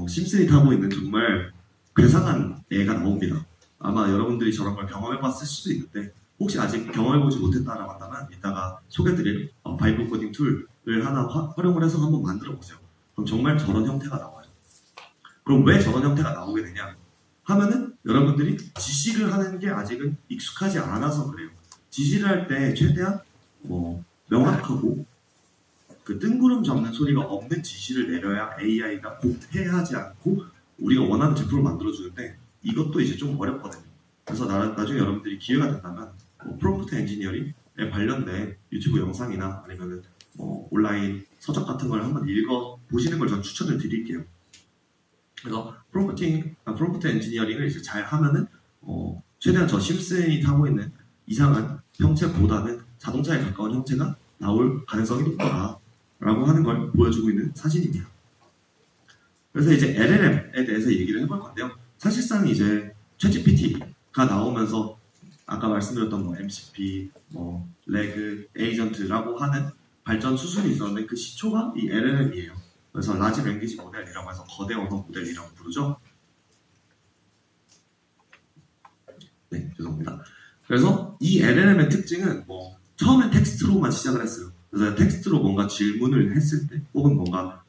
심슨이 타고 있는 정말 괴상한 애가 나옵니다. 아마 여러분들이 저런 걸 경험해봤을 수도 있는데 혹시 아직 경험해보지 못했다라고 한다면 이따가 소개드릴 바이브 코딩 툴을 하나 활용을 해서 한번 만들어보세요. 그럼 정말 저런 형태가 나와요. 그럼 왜 저런 형태가 나오게 되냐 하면은 여러분들이 지시를 하는 게 아직은 익숙하지 않아서 그래요. 지시를 할 때 최대한 명확하고 그 뜬구름 잡는 소리가 없는 지시를 내려야 AI가 공태하지 않고 우리가 원하는 제품을 만들어주는데 이것도 이제 좀 어렵거든요. 그래서 나중에 여러분들이 기회가 된다면 프롬프트 엔지니어링에 관련된 유튜브 영상이나 아니면 온라인 서적 같은 걸 한번 읽어 보시는 걸 전 추천을 드릴게요. 그래서 프롬프트 엔지니어링을 이제 잘 하면은 최대한 저 심슨이 타고 있는 이상한 형체보다는 자동차에 가까운 형체가 나올 가능성이 높다라고 하는 걸 보여주고 있는 사진입니다. 그래서 이제 LLM에 대해서 얘기를 해볼 건데요. 사실상 이제 챗GPT가 나오면서 아까 말씀드렸던 MCP, 레그, 에이전트라고 하는 발전 수순이 있었는데 그 시초가 이 LLM이에요. 그래서 라지 랭귀지 모델이라고 해서 거대 언어 모델이라고 부르죠. 네, 죄송합니다. 그래서 이 LLM의 특징은 처음엔 텍스트로만 시작을 했어요. 그래서 텍스트로 뭔가 질문을 했을 때 혹은 뭔가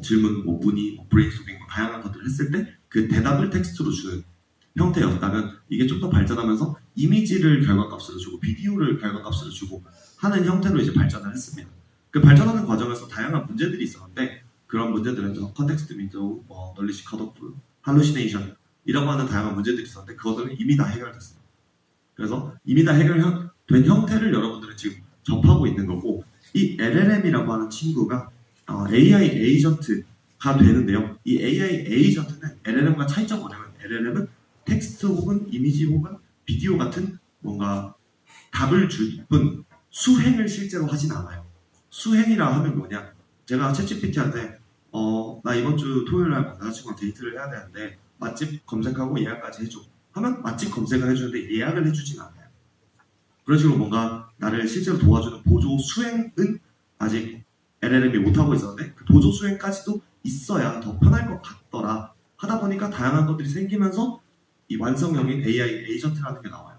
질문, 문의, 브레인스토밍 다양한 것들을 했을 때 그 대답을 텍스트로 주는 형태였다면 이게 좀 더 발전하면서 이미지를 결과값으로 주고 비디오를 결과값으로 주고 하는 형태로 이제 발전을 했습니다. 그 발전하는 과정에서 다양한 문제들이 있었는데 그런 문제들은 컨텍스트 윈도우, 널리지 컷오프, 할루시네이션이라고 하는 다양한 문제들이 있었는데 그것들은 이미 다 해결됐어요. 그래서 이미 다 해결된 형태를 여러분들은 지금 접하고 있는 거고 이 LLM이라고 하는 친구가 AI 에이전트가 되는데요. 이 AI 에이전트는 LLM과 차이점이 뭐냐면 LLM은 텍스트 혹은 이미지 혹은 비디오 같은 뭔가 답을 줄 뿐 수행을 실제로 하진 않아요. 수행이라 하면 뭐냐? 제가 챗GPT한테 나 이번 주 토요일 날 남자친구랑 데이트를 해야 되는데 맛집 검색하고 예약까지 해줘. 하면 맛집 검색을 해주는데 예약을 해주진 않아요. 그런 식으로 뭔가 나를 실제로 도와주는 보조 수행은 아직 LLM이 못하고 있었는데 그 보조 수행까지도 있어야 더 편할 것 같더라 하다 보니까 다양한 것들이 생기면서 이 완성형인 AI 에이전트라는 게 나와요.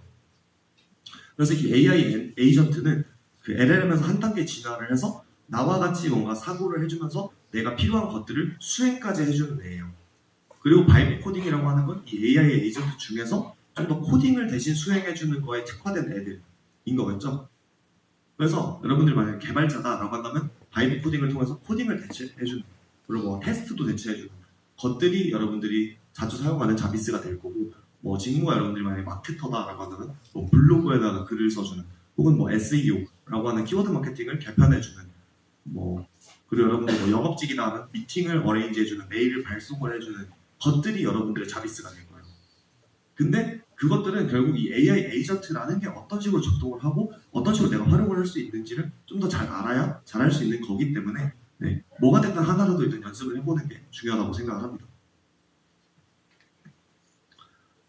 그래서 이 AI 에이전트는 그 LLM에서 한 단계 진화를 해서 나와 같이 뭔가 사고를 해주면서 내가 필요한 것들을 수행까지 해주는 애예요. 그리고 바이브 코딩이라고 하는 건 이 AI 에이전트 중에서 좀 더 코딩을 대신 수행해주는 거에 특화된 애들인 거겠죠. 그래서 여러분들이 만약에 개발자다라고 한다면 바이브 코딩을 통해서 코딩을 대체해주는 그리고 테스트도 대체해주는 것들이 여러분들이 자주 사용하는 자비스가 될 거고 직무가 여러분들이 만약에 마케터다라고 한다면 블로그에다가 글을 써주는 혹은 SEO라고 하는 키워드 마케팅을 개편해주는 그리고 여러분들 영업직이다 하면 미팅을 어레인지해주는 메일을 발송을 해주는 것들이 여러분들의 자비스가 될 거예요. 근데 그것들은 결국 이 AI 에이전트라는 게 어떤 식으로 작동을 하고 어떤 식으로 내가 활용을 할 수 있는지를 좀 더 잘 알아야 잘할 수 있는 거기 때문에 뭐가 됐든 하나라도 일단 연습을 해보는 게 중요하다고 생각을 합니다.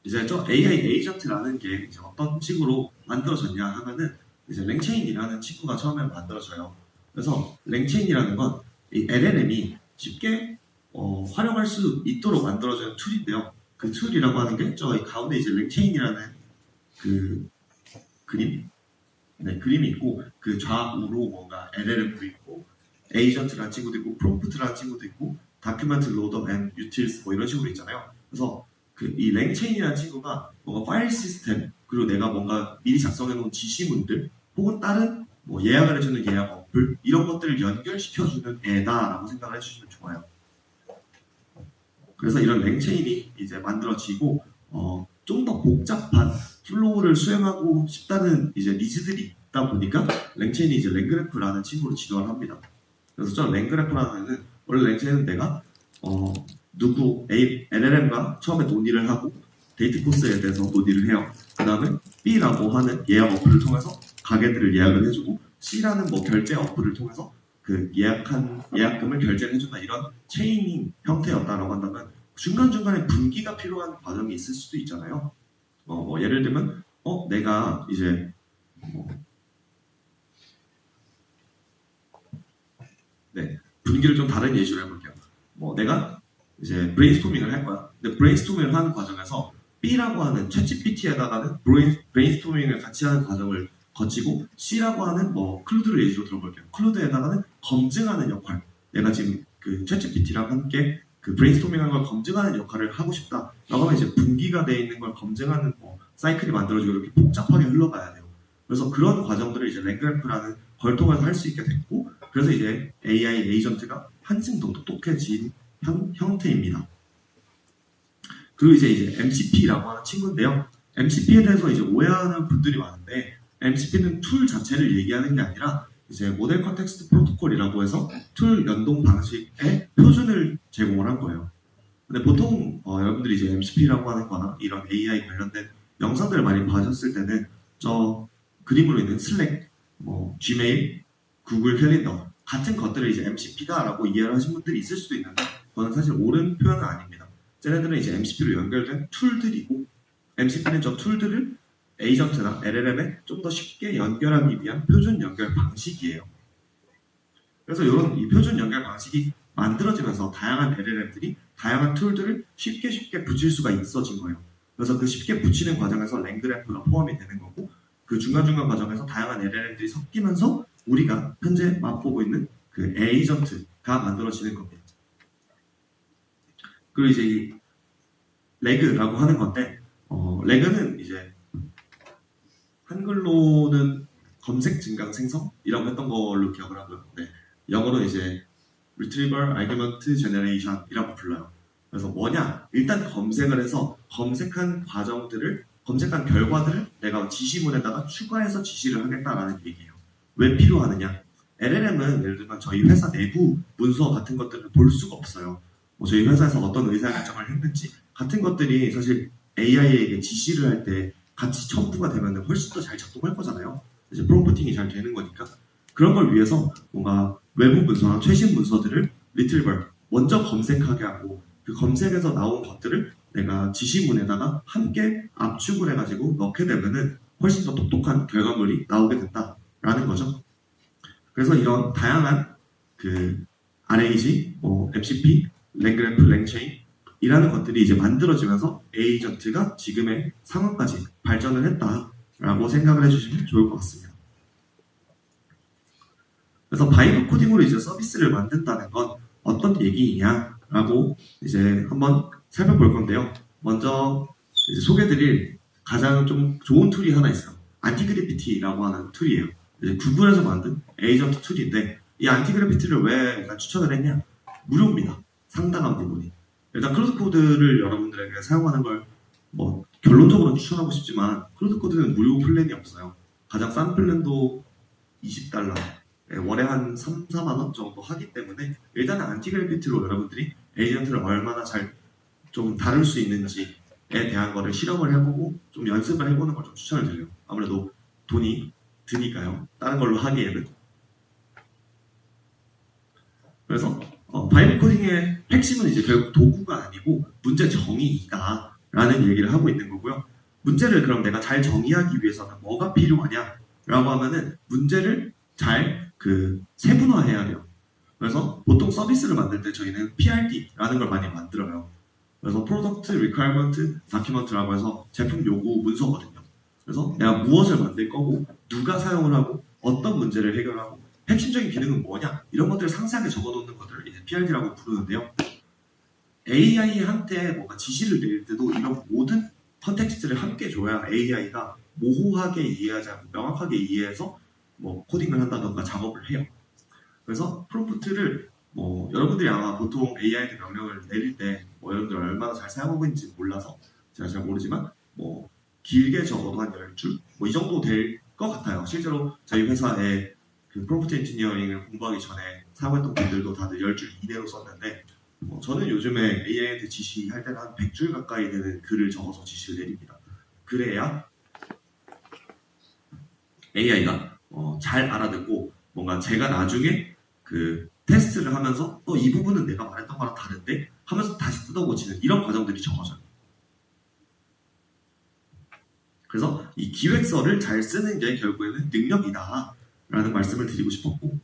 이제 저 AI 에이전트라는 게 이제 어떤 식으로 만들어졌냐 하면은 이제 랭체인이라는 친구가 처음에 만들어져요. 그래서 랭체인이라는 건 이 LLM이 쉽게 활용할 수 있도록 만들어진 툴인데요. 그 툴이라고 하는 게 저 가운데 이제 랭체인이라는 그 그림이 있고 그 좌우로 뭔가 LLM도 있고 에이전트라는 친구도 있고 프롬프트라는 친구도 있고 다큐멘트 로더 앤 유틸스 이런 식으로 있잖아요. 그래서 이 랭체인이라는 친구가 뭔가 파일 시스템 그리고 내가 뭔가 미리 작성해 놓은 지시문들 혹은 다른 예약을 해주는 예약 어플 이런 것들을 연결시켜주는 애다라고 생각을 해주시면 좋아요. 그래서 이런 랭체인이 이제 만들어지고 좀 더 복잡한 플로우를 수행하고 싶다는 이제 니즈들이 있다 보니까 랭체인이 이제 랭그래프라는 친구로 진화를 합니다. 그래서 저 랭그래프라는 애는 원래 랭체인은 내가 LLM과 처음에 논의를 하고 데이트 코스에 대해서 논의를 해요. 그 다음에 B라고 하는 예약 어플을 통해서 가게들을 예약을 해주고 C라는 결제 어플을 통해서 그 예약금을 결제를 해준다 이런 체이닝 형태였다라고 한다면 중간중간에 분기가 필요한 과정이 있을 수도 있잖아요. 예를 들면 내가 이제 분기를 좀 다른 예시로 해볼게요. 내가 이제 브레인스토밍을 할 거야. 근데 브레인스토밍을 하는 과정에서 B라고 하는 챗GPT에다가는 브레인스토밍을 같이 하는 과정을 거치고 C라고 하는 뭐 클루드를 예시로 들어볼게요. 클루드에다가는 검증하는 역할. 내가 지금 그 챗GPT랑 함께 그 브레인스토밍하는 걸 검증하는 역할을 하고 싶다. 라고 하면 이제 분기가 되어 있는 걸 검증하는 뭐 사이클이 만들어지고 이렇게 복잡하게 흘러가야 돼요. 그래서 그런 과정들을 이제 랭그래프라는 걸 통해서 할 수 있게 됐고, 그래서 이제 AI 에이전트가 한층 더 똑똑해진 형태입니다. 그리고 이제 MCP라고 하는 친구인데요. MCP에 대해서 이제 오해하는 분들이 많은데, MCP는 툴 자체를 얘기하는 게 아니라 이제 모델 컨텍스트 프로토콜이라고 해서 툴 연동 방식의 표준을 제공을 한 거예요. 근데 보통 여러분들이 이제 MCP라고 하는 거나 이런 AI 관련된 영상들을 많이 봐셨을 때는 저 그림으로 있는 슬랙, 뭐 지메일, 구글 캘린더 같은 것들을 이제 MCP다라고 이해를 하신 분들이 있을 수도 있는데, 그건 사실 옳은 표현은 아닙니다. 쟤네들은 이제 MCP로 연결된 툴들이고, MCP는 저 툴들을 에이전트나 LLM에 좀 더 쉽게 연결하기 위한 표준 연결 방식이에요. 그래서 이 표준 연결 방식이 만들어지면서 다양한 LLM들이 다양한 툴들을 쉽게 붙일 수가 있어진 거예요. 그래서 그 쉽게 붙이는 과정에서 랭그래프가 포함이 되는 거고, 그 중간중간 과정에서 다양한 LLM들이 섞이면서 우리가 현재 맛보고 있는 그 에이전트가 만들어지는 겁니다. 그리고 이제 이 레그라고 하는 건데, 레그는 이제 한글로는 검색 증강 생성이라고 했던 걸로 기억을 하고요. 네. 영어로 이제 Retrieval Augment Generation이라고 불러요. 그래서 뭐냐? 일단 검색을 해서 검색한 결과들을 내가 지시문에다가 추가해서 지시를 하겠다라는 얘기예요. 왜 필요하느냐? LLM은 예를 들면 저희 회사 내부 문서 같은 것들을 볼 수가 없어요. 저희 회사에서 어떤 의사결정을 했는지 같은 것들이 사실 AI에게 지시를 할 때 같이 첨부가 되면 훨씬 더 잘 작동할 거잖아요. 이제 프롬프팅이 잘 되는 거니까. 그런 걸 위해서 뭔가 외부 문서나 최신 문서들을 리트리벌 먼저 검색하게 하고, 그 검색에서 나온 것들을 내가 지시문에다가 함께 압축을 해가지고 넣게 되면은 훨씬 더 똑똑한 결과물이 나오게 된다라는 거죠. 그래서 이런 다양한 그 RAG, MCP, 랭그래프, 랭체인 이라는 것들이 이제 만들어지면서 에이전트가 지금의 상황까지 발전을 했다라고 생각을 해주시면 좋을 것 같습니다. 그래서 바이브 코딩으로 이제 서비스를 만든다는 건 어떤 얘기냐라고 이제 한번 살펴볼 건데요. 먼저 이제 소개드릴 가장 좀 좋은 툴이 하나 있어요. 안티그래피티라고 하는 툴이에요. 이제 구글에서 만든 에이전트 툴인데, 이 안티그래피티를 왜 추천을 했냐? 무료입니다. 상당한 부분이. 일단 클로드 코드를 여러분들에게 사용하는 걸 결론적으로 추천하고 싶지만, 클로드 코드는 무료 플랜이 없어요. 가장 싼 플랜도 $20, 월에 한 3, 4만원 정도 하기 때문에 일단은 안티그래피티로 여러분들이 에이전트를 얼마나 잘 좀 다룰 수 있는지에 대한 거를 실험을 해보고 좀 연습을 해보는 걸 좀 추천을 드려요. 아무래도 돈이 드니까요. 다른 걸로 하기에는. 그래서 바이브 코딩의 핵심은 이제 결국 도구가 아니고 문제 정의이다 라는 얘기를 하고 있는 거고요. 문제를 그럼 내가 잘 정의하기 위해서는 뭐가 필요하냐라고 하면은 문제를 잘 세분화해야 돼요. 그래서 보통 서비스를 만들 때 저희는 PRD라는 걸 많이 만들어요. 그래서 Product Requirement Document라고 해서 제품 요구 문서거든요. 그래서 내가 무엇을 만들 거고, 누가 사용을 하고, 어떤 문제를 해결하고, 핵심적인 기능은 뭐냐, 이런 것들을 상세하게 적어놓는 것들을 이제 PRD라고 부르는데요. AI한테 뭔가 지시를 내릴 때도 이런 모든 컨텍스트를 함께 줘야 AI가 모호하게 이해하지 않고 명확하게 이해해서 코딩을 한다던가 작업을 해요. 그래서 프롬프트를 여러분들이 아마 보통 AI한테 명령을 내릴 때 여러분들 얼마나 잘 사용하고 있는지 몰라서 제가 잘 모르지만 길게 적어도 한 10줄 이 정도 될 것 같아요. 실제로 저희 회사에 그 프롬프트 엔지니어링을 공부하기 전에 사용했던 분들도 다들 10줄 이내로 썼는데, 저는 요즘에 AI한테 지시할 때는 한 100줄 가까이 되는 글을 적어서 지시를 내립니다. 그래야 AI가 잘 알아듣고 뭔가 제가 나중에 테스트를 하면서 이 부분은 내가 말했던 거랑 다른데 하면서 다시 뜯어고치는 이런 과정들이 적어져요. 그래서 이 기획서를 잘 쓰는 게 결국에는 능력이다 라는 말씀을 드리고 싶었고,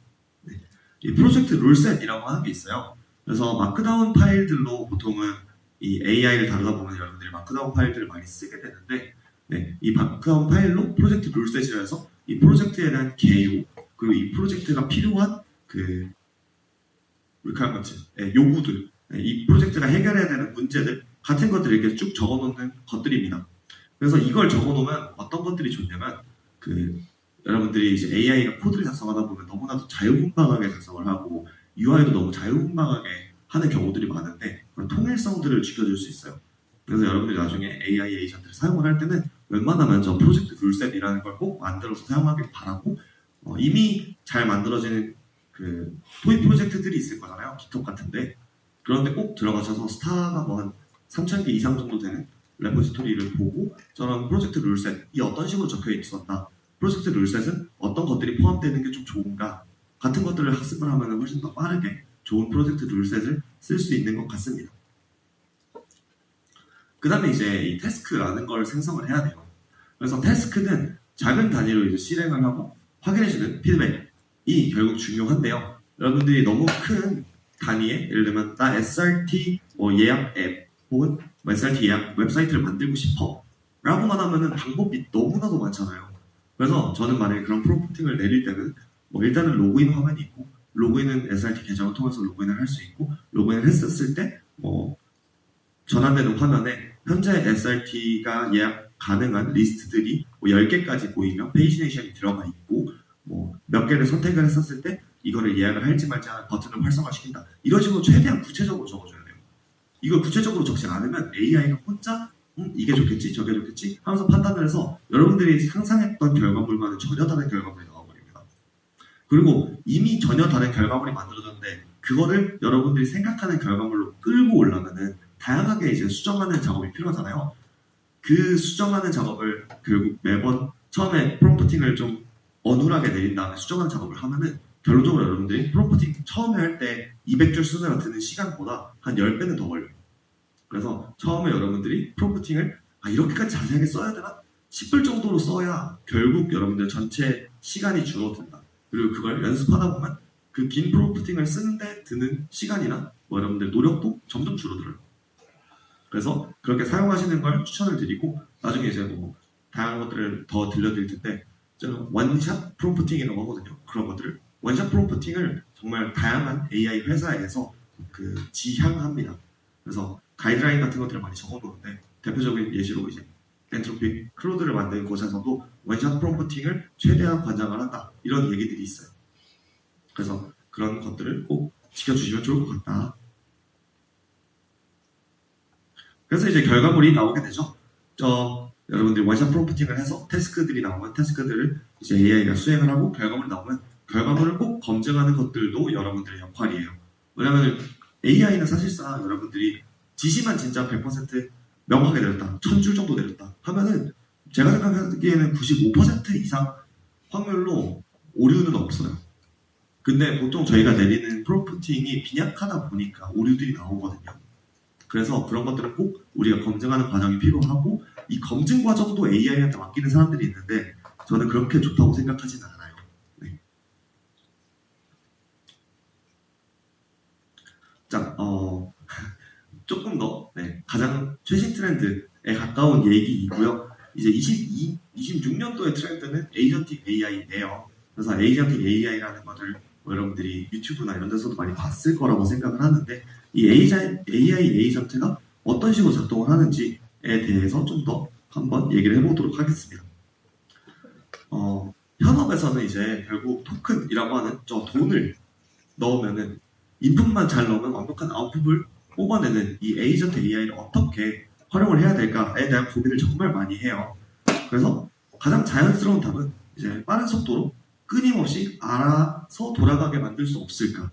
이 프로젝트 룰셋이라고 하는 게 있어요. 그래서 마크다운 파일들로 보통은 이 AI를 다루다 보면 여러분들이 마크다운 파일들을 많이 쓰게 되는데, 네, 이 마크다운 파일로 프로젝트 룰셋이라 해서 이 프로젝트에 대한 개요, 그리고 이 프로젝트가 필요한 그 요구들, 이 프로젝트가 해결해야 되는 문제들 같은 것들을 이렇게 쭉 적어놓는 것들입니다. 그래서 이걸 적어놓으면 어떤 것들이 좋냐면 여러분들이 이제 AI가 코드를 작성하다 보면 너무나도 자유분방하게 작성을 하고 UI도 너무 자유분방하게 하는 경우들이 많은데 그런 통일성들을 지켜줄 수 있어요. 그래서 여러분들이 나중에 AI 에이전트를 사용을 할 때는 웬만하면 저 프로젝트 룰셋이라는 걸 꼭 만들어서 사용하길 바라고, 이미 잘 만들어지는 토이 프로젝트들이 있을 거잖아요. 깃허브 같은데. 그런데 꼭 들어가셔서 스타가 뭐 한 3,000개 이상 정도 되는 레포지토리를 보고 저런 프로젝트 룰셋이 어떤 식으로 적혀 있었나, 프로젝트 룰셋은 어떤 것들이 포함되는 게 좀 좋은가 같은 것들을 학습을 하면 훨씬 더 빠르게 좋은 프로젝트 룰셋을 쓸 수 있는 것 같습니다. 그 다음에 이제 이 태스크라는 걸 생성을 해야 돼요. 그래서 태스크는 작은 단위로 이제 실행을 하고 확인해주는 피드백이 결국 중요한데요. 여러분들이 너무 큰 단위에 예를 들면 나 SRT 예약 앱 혹은 SRT 예약 웹사이트를 만들고 싶어 라고만 하면은 방법이 너무나도 많잖아요. 그래서 저는 만약에 그런 프롬프팅을 내릴 때는 일단은 로그인 화면이 있고 로그인은 SRT 계정을 통해서 로그인을 할 수 있고 로그인을 했었을 때 전환되는 화면에 현재 SRT가 예약 가능한 리스트들이 10개까지 보이며 페이지네이션이 들어가 있고 몇 개를 선택을 했었을 때 이거를 예약을 할지 말지 하는 버튼을 활성화시킨다. 이런 식으로 최대한 구체적으로 적어줘야 돼요. 이걸 구체적으로 적지 않으면 AI가 혼자 이게 좋겠지 저게 좋겠지 하면서 판단을 해서 여러분들이 상상했던 결과물과는 전혀 다른 결과물이 나와버립니다. 그리고 이미 전혀 다른 결과물이 만들어졌는데 그거를 여러분들이 생각하는 결과물로 끌고 오려면은 다양하게 이제 수정하는 작업이 필요하잖아요. 그 수정하는 작업을 결국 매번 처음에 프롬프팅을 좀 어눌하게 내린 다음에 수정하는 작업을 하면은 결론적으로 여러분들이 프롬프팅 처음에 할 때 200줄 쓰느라 드는 시간보다 한 10배는 더 걸려요. 그래서 처음에 여러분들이 프롬프팅을 이렇게까지 자세하게 써야 되나? 싶을 정도로 써야 결국 여러분들 전체 시간이 줄어든다. 그리고 그걸 연습하다 보면 그 긴 프롬프팅을 쓰는데 드는 시간이나 여러분들 노력도 점점 줄어들어요. 그래서 그렇게 사용하시는 걸 추천을 드리고 나중에 이제 다양한 것들을 더 들려드릴 텐데 저는 원샷 프롬프팅이라고 하거든요. 그런 것들을 원샷 프롬프팅을 정말 다양한 AI 회사에서 지향합니다. 그래서 가이드라인 같은 것들을 많이 적어놓는데 대표적인 예시로 이제 엔트로피 클로드를 만든 곳에서도 원샷 프롬프팅을 최대한 권장을 한다 이런 얘기들이 있어요. 그래서 그런 것들을 꼭 지켜주시면 좋을 것 같다. 그래서 이제 결과물이 나오게 되죠. 여러분들이 원샷 프롬프팅을 해서 태스크들이 나오면 태스크들을 이제 AI가 수행을 하고 결과물이 나오면 결과물을 꼭 검증하는 것들도 여러분들의 역할이에요. 왜냐하면 AI는 사실상 여러분들이 지시만 진짜 100% 명확하게 내렸다, 1000줄 정도 내렸다 하면은 제가 생각하기에는 95% 이상 확률로 오류는 없어요. 근데 보통 저희가 내리는 프롬프팅이 빈약하다 보니까 오류들이 나오거든요. 그래서 그런 것들은 꼭 우리가 검증하는 과정이 필요하고 이 검증 과정도 AI한테 맡기는 사람들이 있는데 저는 그렇게 좋다고 생각하지는 않아요. 네. 자, 조금 더 가장 최신 트렌드에 가까운 얘기이고요. 이제 26년도의 트렌드는 에이전틱 AI예요. 그래서 에이전틱 AI라는 것을 여러분들이 유튜브나 이런 데서도 많이 봤을 거라고 생각을 하는데 이 AI 에이전트가 어떤 식으로 작동을 하는지에 대해서 좀 더 한번 얘기를 해보도록 하겠습니다. 현업에서는 이제 결국 토큰이라고 하는 저 돈을 넣으면은 인풋만 잘 넣으면 완벽한 아웃풋을 뽑아내는 이 에이전트 AI를 어떻게 활용을 해야 될까에 대한 고민을 정말 많이 해요. 그래서 가장 자연스러운 답은 이제 빠른 속도로 끊임없이 알아서 돌아가게 만들 수 없을까?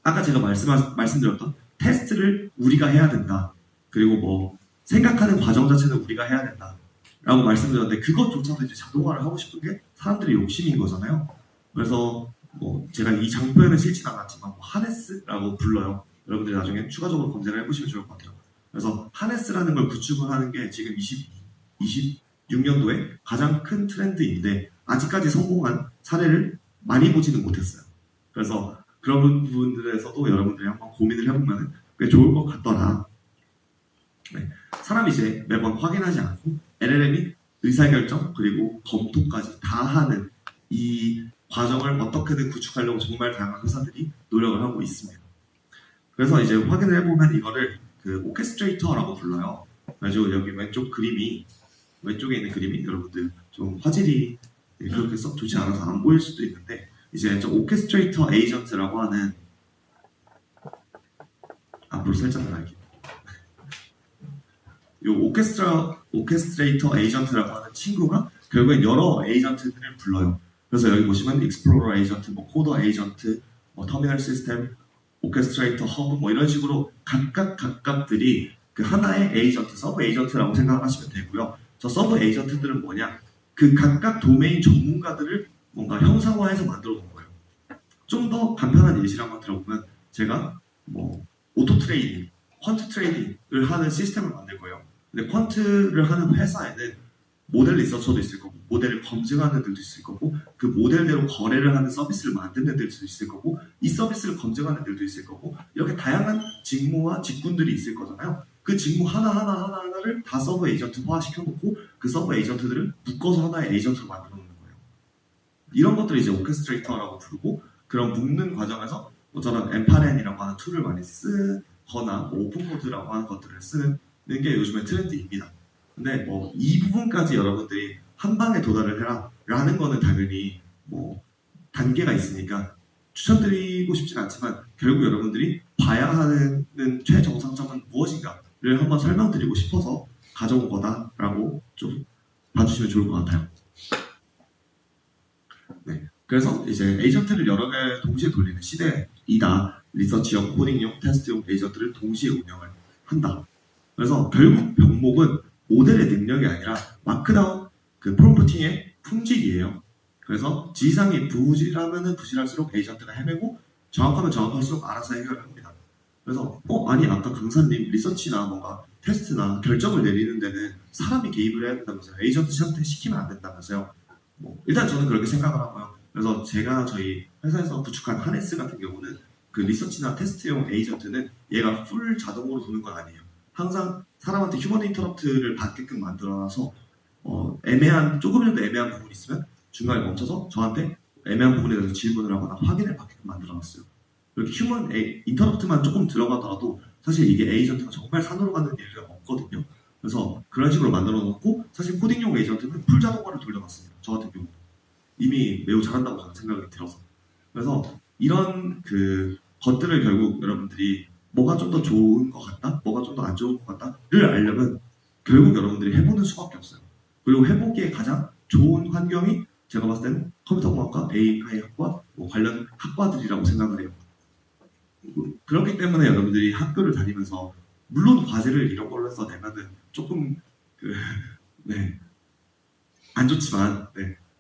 아까 제가 말씀드렸던 테스트를 우리가 해야 된다. 그리고 생각하는 과정 자체는 우리가 해야 된다. 라고 말씀드렸는데 그것조차도 이제 자동화를 하고 싶은 게 사람들의 욕심인 거잖아요. 그래서 제가 이 장표에는 실진 않았지만 하네스라고 불러요. 여러분들이 나중에 추가적으로 검색을 해보시면 좋을 것 같아요. 그래서 하네스라는 걸 구축을 하는 게 지금 26년도에 가장 큰 트렌드인데 아직까지 성공한 사례를 많이 보지는 못했어요. 그래서 그런 부분들에서도 여러분들이 한번 고민을 해보면 꽤 좋을 것 같더라. 네. 사람이 이제 매번 확인하지 않고 LLM이 의사결정 그리고 검토까지 다 하는 이 과정을 어떻게든 구축하려고 정말 다양한 회사들이 노력을 하고 있습니다. 그래서 이제 확인을 해보면 이거를 그 오케스트레이터라고 불러요. 그래서 여기 왼쪽에 있는 그림이 여러분들 좀 화질이 그렇게 썩 좋지 않아서 안 보일 수도 있는데, 이제 저 오케스트레이터 에이전트라고 하는, 앞으로 살짝 나갈게요. 이 오케스트레이터 에이전트라고 하는 친구가 결국엔 여러 에이전트들을 불러요. 그래서 여기 보시면 익스플로러 에이전트, 코더 에이전트, 터미널 시스템, 오케스트레이터 허브 이런 식으로 각각들이 그 하나의 에이전트, 서브 에이전트라고 생각하시면 되고요. 저 서브 에이전트들은 뭐냐? 그 각각 도메인 전문가들을 뭔가 형상화해서 만들어 놓은 거예요. 좀 더 간편한 예시를 한번 들어보면, 제가 오토 트레이딩, 퀀트 트레이딩을 하는 시스템을 만들 거예요. 근데 퀀트를 하는 회사에는 모델 리서처도 있을 거고, 모델을 검증하는 애들도 있을 거고, 그 모델대로 거래를 하는 서비스를 만드는 애들도 있을 거고, 이 서비스를 검증하는 애들도 있을 거고, 이렇게 다양한 직무와 직군들이 있을 거잖아요. 그 직무 하나를 다 서브 에이전트화 시켜놓고 그 서브 에이전트들을 묶어서 하나의 에이전트로 만들어 놓는 거예요. 이런 것들을 이제 오케스트레이터라고 부르고, 그런 묶는 과정에서 저는 엠파렌이라고 하는 툴을 많이 쓰거나 오픈코드라고 하는 것들을 쓰는 게 요즘의 트렌드입니다. 근데 이 부분까지 여러분들이 한 방에 도달을 해라 라는 거는 당연히 단계가 있으니까 추천드리고 싶진 않지만, 결국 여러분들이 봐야 하는 최정상점은 무엇인가를 한번 설명드리고 싶어서 가져온 거다라고 좀 봐주시면 좋을 것 같아요. 네, 그래서 이제 에이전트를 여러 개 동시에 돌리는 시대이다. 리서치용, 코딩용, 테스트용 에이전트를 동시에 운영을 한다. 그래서 결국 병목은 모델의 능력이 아니라 마크다운 그 프롬프팅의 품질이에요. 그래서 지시사항이 부실하면 부실할수록 에이전트가 헤매고, 정확하면 정확할수록 알아서 해결을 합니다. 그래서 아니 아까 강사님 리서치나 뭔가 테스트나 결정을 내리는 데는 사람이 개입을 해야 된다면서요. 에이전트한테 시키면 안 된다면서요. 일단 저는 그렇게 생각을 하고요. 그래서 제가 저희 회사에서 구축한 하네스 같은 경우는 그 리서치나 테스트용 에이전트는 얘가 풀 자동으로 도는 건 아니에요. 항상 사람한테 휴먼 인터럽트를 받게끔 만들어놔서 조금이라도 애매한 부분이 있으면 중간에 멈춰서 저한테 애매한 부분에 대해서 질문을 하거나 확인을 받게끔 만들어놨어요. 이렇게 휴먼 인터럽트만 조금 들어가더라도 사실 이게 에이전트가 정말 산으로 가는 일이 없거든요. 그래서 그런 식으로 만들어놓고, 사실 코딩용 에이전트는 풀 자동화를 돌려놨습니다. 저 같은 경우 이미 매우 잘한다고 저는 생각이 들어서. 그래서 이런 그 것들을 결국 여러분들이 뭐가 좀 더 좋은 것 같다, 뭐가 좀 더 안 좋은 것 같다를 알려면 결국 여러분들이 해보는 수밖에 없어요. 그리고 해보기에 가장 좋은 환경이 제가 봤을 때는 컴퓨터공학과, AI 학과 관련 학과들이라고 생각을 해요. 그렇기 때문에 여러분들이 학교를 다니면서 물론 과제를 이런 걸로 해서 내면은 조금 안 좋지만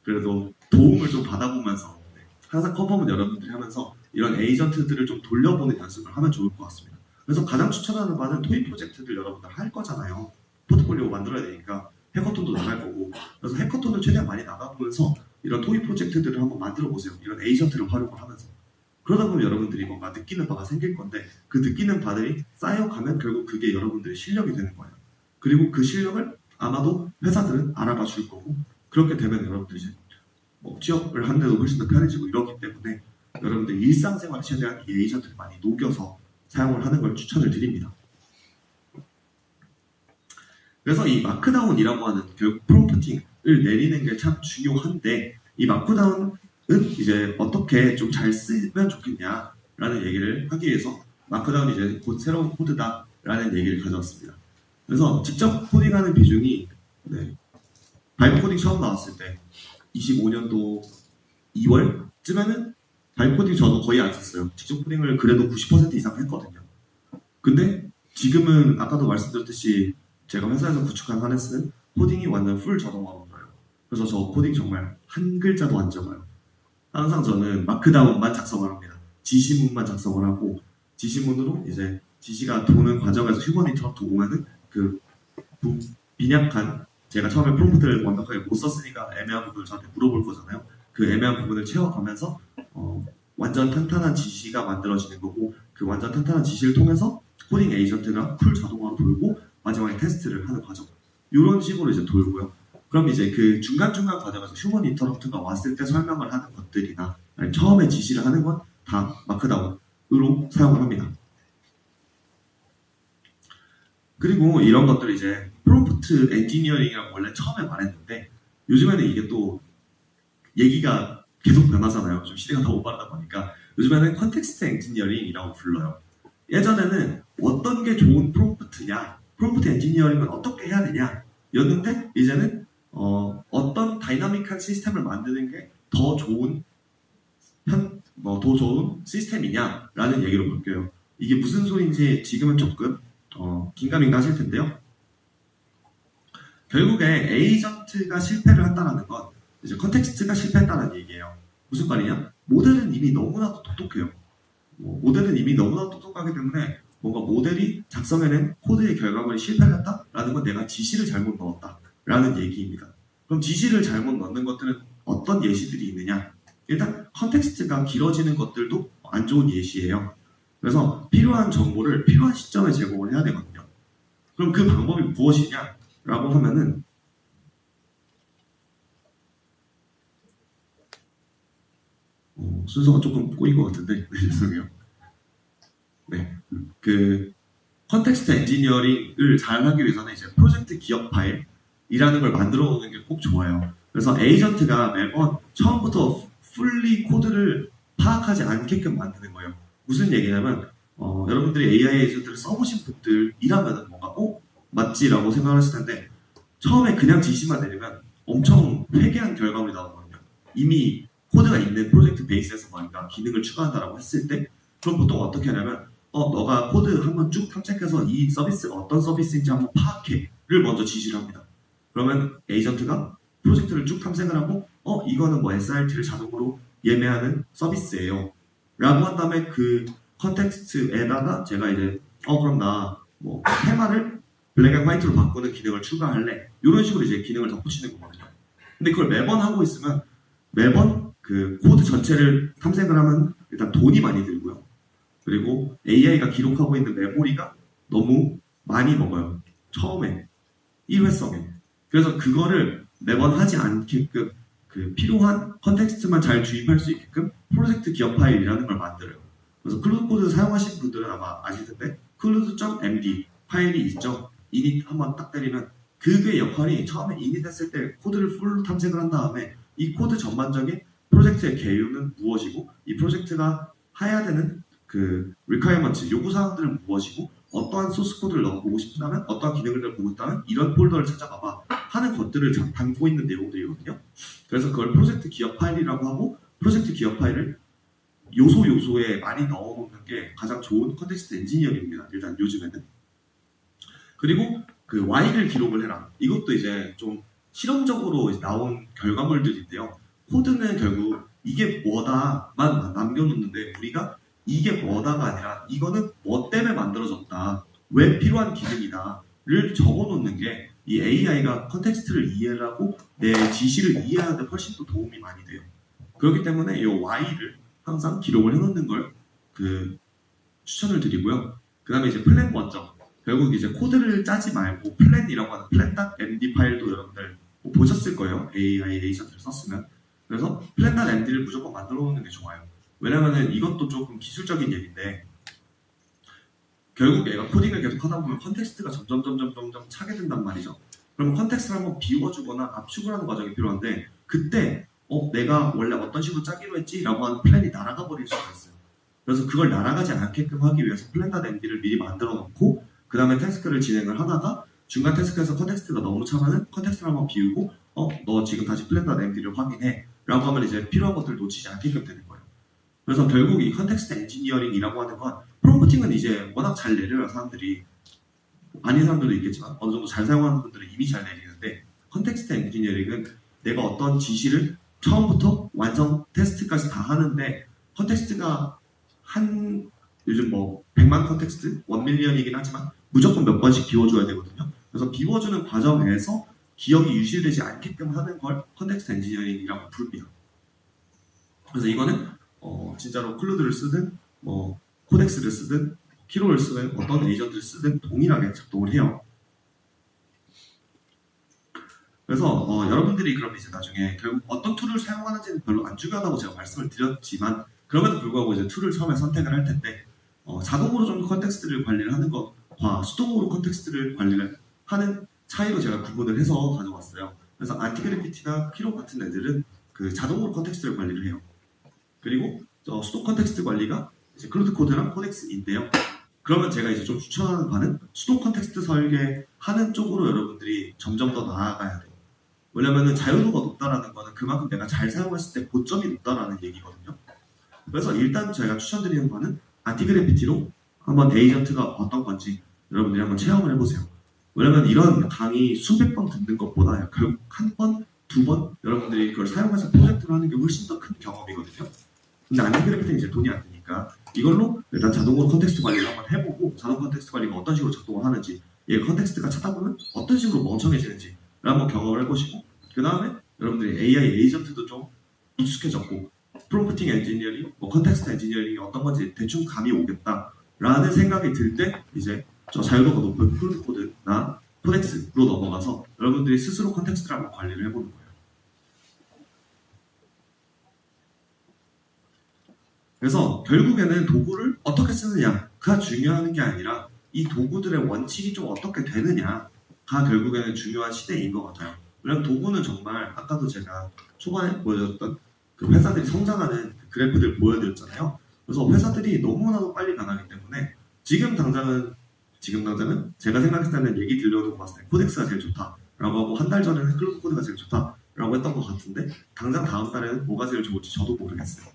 그래도 도움을 좀 받아보면서 항상 컨펌은 여러분들이 하면서 이런 에이전트들을 좀 돌려보는 연습을 하면 좋을 것 같습니다. 그래서 가장 추천하는 바는 토익 프로젝트들 여러분들 할 거잖아요. 포트폴리오 만들어야 되니까 해커톤도 나갈 거고, 그래서 해커톤을 최대한 많이 나가보면서 이런 토익 프로젝트들을 한번 만들어 보세요. 이런 에이전트를 활용을 하면서. 그러다 보면 여러분들이 뭔가 느끼는 바가 생길 건데, 그 느끼는 바들이 쌓여가면 결국 그게 여러분들의 실력이 되는 거예요. 그리고 그 실력을 아마도 회사들은 알아봐 줄 거고, 그렇게 되면 여러분들이 이제 취업을 하는데도 훨씬 더 편해지고 이러기 때문에 여러분들 일상생활에 최대한 이 에이전트를 많이 녹여서 사용을 하는 걸 추천을 드립니다. 그래서 이 마크다운이라고 하는 결국 프롬프팅을 내리는 게 참 중요한데, 이 마크다운은 이제 어떻게 좀 잘 쓰면 좋겠냐라는 얘기를 하기 위해서 마크다운이 이제 곧 새로운 코드다라는 얘기를 가져왔습니다. 그래서 직접 코딩하는 비중이 바이브 코딩 처음 나왔을 때 25년도 2월쯤에는 바이브 코딩 저도 거의 안 썼어요. 직접 코딩을 그래도 90% 이상 했거든요. 근데 지금은 아까도 말씀드렸듯이 제가 회사에서 구축한 하네스는 코딩이 완전 풀 자동화로 나요. 그래서 저 코딩 정말 한 글자도 안 적어요. 항상 저는 마크다운만 작성을 합니다. 지시문만 작성을 하고, 지시문으로 이제 지시가 도는 과정에서 휴먼 인터럽트 오면은 그 빈약한, 제가 처음에 프롬프트를 완벽하게 못 썼으니까 애매한 부분을 저한테 물어볼 거잖아요. 그 애매한 부분을 채워가면서 완전 탄탄한 지시가 만들어지는 거고 그 완전 탄탄한 지시를 통해서 코딩 에이전트가 풀 자동화로 돌고 마지막에 테스트를 하는 과정 이런 식으로 이제 돌고요. 그럼 이제 그 중간중간 과정에서 휴먼 인터럽트가 왔을 때 설명을 하는 것들이나 처음에 지시를 하는 건 다 마크다운으로 사용을 합니다. 그리고 이런 것들 이제 프롬프트 엔지니어링이라고 원래 처음에 말했는데 요즘에는 이게 또 얘기가 계속 변하잖아요. 좀 시대가 너무 빠르다 보니까 요즘에는 컨텍스트 엔지니어링이라고 불러요. 예전에는 어떤 게 좋은 프롬프트냐, 프롬프트 엔지니어링은 어떻게 해야 되냐 였는데 이제는 어떤 다이나믹한 시스템을 만드는 게 더 좋은 더 좋은 시스템이냐라는 얘기로 바뀌어요. 이게 무슨 소리인지 지금은 조금 긴가민가 하실 텐데요. 결국에 에이전트가 실패를 한다는 건 이제 컨텍스트가 실패했다는 얘기예요. 무슨 말이냐? 모델은 이미 너무나도 똑똑해요. 모델은 이미 너무나도 똑똑하기 때문에 뭔가 모델이 작성해낸 코드의 결과물이 실패를 했다라는 건 내가 지시를 잘못 넣었다라는 얘기입니다. 그럼 지시를 잘못 넣는 것들은 어떤 예시들이 있느냐? 일단 컨텍스트가 길어지는 것들도 안 좋은 예시예요. 그래서 필요한 정보를 필요한 시점에 제공을 해야 되거든요. 그럼 그 방법이 무엇이냐라고 하면은 순서가 조금 꼬인 것 같은데 죄송해요. 네, 그 컨텍스트 엔지니어링을 잘 하기 위해서는 이제 프로젝트 기억 파일이라는 걸 만들어 놓는 게 꼭 좋아요. 그래서 에이전트가 매번 처음부터 풀리 코드를 파악하지 않게끔 만드는 거예요. 무슨 얘기냐면 여러분들이 AI 에이전트를 써보신 분들이라면 뭔가 맞지라고 생각하실 텐데 처음에 그냥 지시만 내리면 엄청 회개한 결과물이 나오거든요. 이미 코드가 있는 프로젝트 베이스에서 뭔가 기능을 추가한다라고 했을 때 그럼 보통 어떻게 하냐면 너가 코드 한번 쭉 탐색해서 이 서비스가 어떤 서비스인지 한번 파악해를 먼저 지시를 합니다. 그러면 에이전트가 프로젝트를 쭉 탐색을 하고 이거는 뭐 SRT를 자동으로 예매하는 서비스예요 라고 한 다음에 그 컨텍스트에다가 제가 이제 그럼 나 뭐 테마를 블랙 앤 화이트로 바꾸는 기능을 추가할래 이런 식으로 이제 기능을 덧붙이는 거거든요. 근데 그걸 매번 하고 있으면 매번 그 코드 전체를 탐색을 하면 일단 돈이 많이 들고요. 그리고 AI가 기록하고 있는 메모리가 너무 많이 먹어요. 처음에 일회성에. 그래서 그거를 매번 하지 않게끔 그 필요한 컨텍스트만 잘 주입할 수 있게끔 프로젝트 기업 파일이라는 걸 만들어요. 그래서 클로드 코드 사용하신 분들은 아마 아실 텐데 클로드.md 파일이 있죠. init 한번 딱 때리면 그게 역할이 처음에 init 했을 때 코드를 풀로 탐색을 한 다음에 이 코드 전반적인 프로젝트의 개요는 무엇이고 이 프로젝트가 해야 되는 그 requirements, 요구사항들은 무엇이고 어떠한 소스 코드를 넣어보고 싶다면 어떠한 기능을 보고 있다면 이런 폴더를 찾아가봐 하는 것들을 담고 있는 내용들이거든요. 그래서 그걸 프로젝트 기업 파일이라고 하고 프로젝트 기업 파일을 요소에 많이 넣어놓는 게 가장 좋은 컨텍스트 엔지니어링입니다. 일단 요즘에는. 그리고 그 Y를 기록을 해라. 이것도 이제 좀 실험적으로 나온 결과물들인데요. 코드는 결국 이게 뭐다만 남겨놓는데 우리가 이게 뭐다가 아니라 이거는 뭐 때문에 만들어졌다. 왜 필요한 기능이다를 적어놓는 게 이 AI가 컨텍스트를 이해하고 내 지시를 이해하는 데 훨씬 더 도움이 많이 돼요. 그렇기 때문에 이 Y를 항상 기록을 해놓는 걸 추천을 드리고요. 그 다음에 이제 플랜 먼저. 결국 이제 코드를 짜지 말고 플랜이라고 하는 plan.md 파일도 여러분들 보셨을 거예요. AI 에이전트를 썼으면. 그래서 plan.md를 무조건 만들어 놓는 게 좋아요. 왜냐면은 이것도 조금 기술적인 얘기인데 결국 얘가 코딩을 계속 하다 보면 컨텍스트가 점점 차게 된단 말이죠. 그러면 컨텍스트를 한번 비워주거나 압축을 하는 과정이 필요한데 그때 내가 원래 어떤 식으로 짜기로 했지? 라고 하는 플랜이 날아가 버릴 수가 있어요. 그래서 그걸 날아가지 않게끔 하기 위해서 plan.md를 미리 만들어 놓고 그 다음에 태스크를 진행을 하다가 중간 태스크에서 컨텍스트가 너무 차면은 컨텍스트를 한번 비우고 너 지금 다시 plan.md를 확인해 라고 하면 이제 필요한 것들을 놓치지 않게끔 되는 거예요. 그래서 결국 이 컨텍스트 엔지니어링이라고 하는 건 프롬프팅은 이제 워낙 잘 내려요. 사람들이 아닌 사람들도 있겠지만 어느 정도 잘 사용하는 분들은 이미 잘 내리는데 컨텍스트 엔지니어링은 내가 어떤 지시를 처음부터 완성 테스트까지 다 하는데 컨텍스트가 요즘 뭐 100만 컨텍스트 1밀리언이긴 하지만 무조건 몇 번씩 비워줘야 되거든요. 그래서 비워주는 과정에서 기억이 유실되지 않게끔 하는 걸 컨텍스트 엔지니어링이라고 부릅니다. 그래서 이거는 진짜로 클루드를 쓰든 뭐 코덱스를 쓰든 키로를 쓰든 어떤 에이전트를 쓰든 동일하게 작동을 해요. 그래서 여러분들이 그럼 이제 나중에 결국 어떤 툴을 사용하는지는 별로 안 중요하다고 제가 말씀을 드렸지만 그럼에도 불구하고 이제 툴을 처음에 선택을 할 텐데 자동으로 좀 컨텍스트를 관리를 하는 것과 수동으로 컨텍스트를 관리를 하는 차이로 제가 구분을 해서 가져왔어요. 그래서 안티그래피티나 키로 같은 애들은 그 자동으로 컨텍스트를 관리를 해요. 그리고 수동 컨텍스트 관리가 이제 클로드 코드랑 코덱스인데요. 그러면 제가 이제 좀 추천하는 바는 수동 컨텍스트 설계하는 쪽으로 여러분들이 점점 더 나아가야 돼요. 왜냐면은 자유도가 높다라는 거는 그만큼 내가 잘 사용했을 때 고점이 높다라는 얘기거든요. 그래서 일단 제가 추천드리는 바는 안티그래피티로 한번 에이전트가 어떤 건지 여러분들이 한번 체험을 해보세요. 왜냐면 이런 강의 수백 번 듣는 것보다 결국 한 번, 두 번 여러분들이 그걸 사용해서 프로젝트를 하는 게 훨씬 더 큰 경험이거든요. 근데 안티그래피티는 이제 돈이 안 드니까 이걸로 일단 자동으로 컨텍스트 관리를 한번 해보고 자동 컨텍스트 관리가 어떤 식으로 작동을 하는지 얘 컨텍스트가 찾다 보면 어떤 식으로 멍청해지는지 한번 경험을 해보시고 그 다음에 여러분들이 AI 에이전트도 좀 익숙해졌고 프롬프팅 엔지니어링, 뭐 컨텍스트 엔지니어링이 어떤 건지 대충 감이 오겠다라는 생각이 들 때 이제 저 자유도가 높은 클로드 코드나 코덱스로 넘어가서 여러분들이 스스로 컨텍스트를 한번 관리를 해보는 거예요. 그래서 결국에는 도구를 어떻게 쓰느냐가 중요한 게 아니라 이 도구들의 원칙이 좀 어떻게 되느냐가 결국에는 중요한 시대인 것 같아요. 왜냐면 도구는 정말 아까도 제가 초반에 보여줬던 그 회사들이 성장하는 그래프들 보여드렸잖아요. 그래서 회사들이 너무나도 빨리 변하기 때문에 지금 당장은 제가 생각했을 때는 얘기 들려오고 봤을 때 코덱스가 제일 좋다라고 하고 한 달 전에는 클로드 코드가 제일 좋다라고 했던 것 같은데 당장 다음 달에는 뭐가 제일 좋을지 저도 모르겠어요.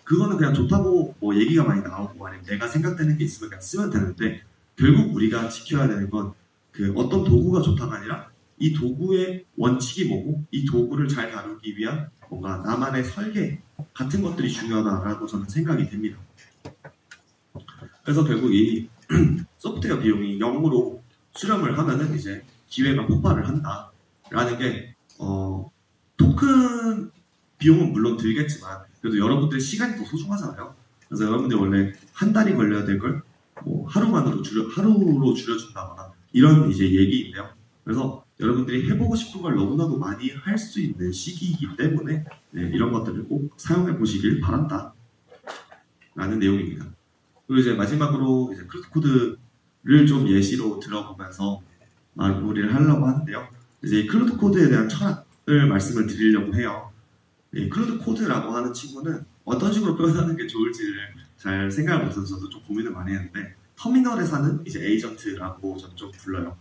그거는 그냥 좋다고 뭐 얘기가 많이 나오고 아니면 내가 생각되는 게 있으면 그냥 쓰면 되는데 결국 우리가 지켜야 되는 건 그 어떤 도구가 좋다가 아니라 이 도구의 원칙이 뭐고 이 도구를 잘 다루기 위한 뭔가 나만의 설계 같은 것들이 중요하다라고 저는 생각이 됩니다. 그래서 결국 이 소프트웨어 비용이 0으로 수렴을 하면은 이제 기회가 폭발을 한다라는 게 토큰 비용은 물론 들겠지만 그래도 여러분들의 시간이 더 소중하잖아요. 그래서 여러분들이 원래 한 달이 걸려야 될 걸 뭐 하루로 줄여준다거나 이런 이제 얘기인데요. 그래서 여러분들이 해보고 싶은 걸 너무나도 많이 할 수 있는 시기이기 때문에 이런 것들을 꼭 사용해 보시길 바란다 라는 내용입니다. 그리고 이제 마지막으로 이제 클로드 코드를 좀 예시로 들어보면서 마무리를 하려고 하는데요. 이제 이 클로드 코드에 대한 철학을 말씀을 드리려고 해요. 이 클로드 코드라고 하는 친구는 어떤 식으로 표현하는 게 좋을지를 잘 생각을 못해서 저도 좀 고민을 많이 했는데 터미널에 사는 이제 에이전트라고 저는 좀 불러요.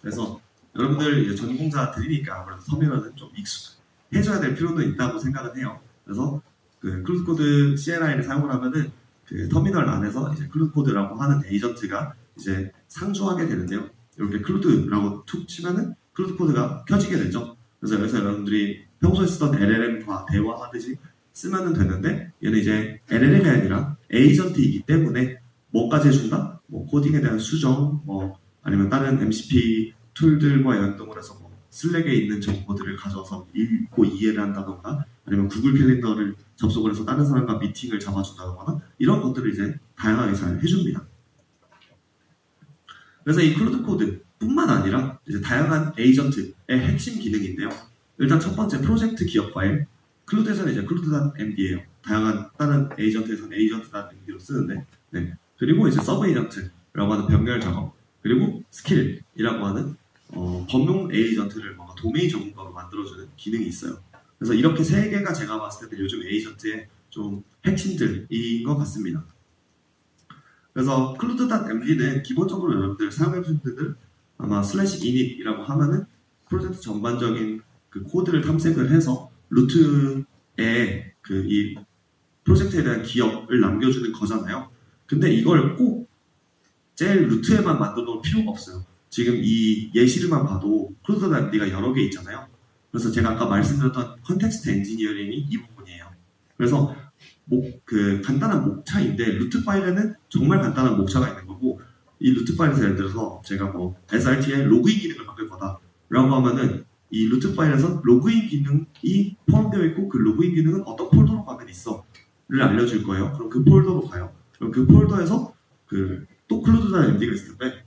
그래서 여러분들 이제 전공자들이니까 아무래도 터미널은 좀 익숙해져야 될 필요는 있다고 생각은 해요. 그래서 그 클로드 코드 CLI를 사용을 하면은 그 터미널 안에서 이제 클로드 코드라고 하는 에이전트가 이제 상주하게 되는데요. 이렇게 클로드라고 툭 치면은 클로드 코드가 켜지게 되죠. 그래서 여기서 여러분들이 평소에 쓰던 LLM과 대화하듯이 쓰면 되는데 얘는 이제 LLM이 아니라 에이전트이기 때문에 뭐까지 해준다? 뭐 코딩에 대한 수정, 뭐 아니면 다른 MCP 툴들과 연동을 해서 뭐 슬랙에 있는 정보들을 가져와서 읽고 이해를 한다던가 아니면 구글 캘린더를 접속을 해서 다른 사람과 미팅을 잡아준다거나 이런 것들을 이제 다양하게 잘 해줍니다. 그래서 이 클로드 코드 뿐만 아니라 이제 다양한 에이전트의 핵심 기능인데요. 일단 첫 번째 프로젝트 기억 파일 클로드에서는 이제 클로드.md예요. 다양한 다른 에이전트에서는 에이전트.md로 쓰는데 그리고 이제 서브 에이전트라고 하는 병렬 작업 그리고 스킬이라고 하는 범용 에이전트를 뭔가 도메인 전문가로 만들어주는 기능이 있어요. 그래서 이렇게 세 개가 제가 봤을 때는 요즘 에이전트의 좀 핵심들인 것 같습니다. 그래서 클로드.md는 기본적으로 여러분들 사용해보신 분들 아마 /init이라고 하면은 프로젝트 전반적인 그 코드를 탐색을 해서 루트에 그 이 프로젝트에 대한 기억을 남겨주는 거잖아요. 근데 이걸 꼭 제일 루트에만 만들어 놓을 필요가 없어요. 지금 이 예시를만 봐도 클로드.md가 여러 개 있잖아요. 그래서 제가 아까 말씀드렸던 컨텍스트 엔지니어링이 이 부분이에요. 그래서 그 간단한 목차인데 루트 파일에는 정말 간단한 목차가 있는 거고 이 루트 파일에서 예를 들어서 제가 뭐 SRT에 로그인 기능을 바꿀 거다 라고 하면은 이 루트 파일에서 로그인 기능이 포함되어 있고 그 로그인 기능은 어떤 폴더로 가면 있어 알려줄 거예요. 그럼 그 폴더로 가요. 그럼 그 폴더에서 또 클로드라는 MD가 있을 텐데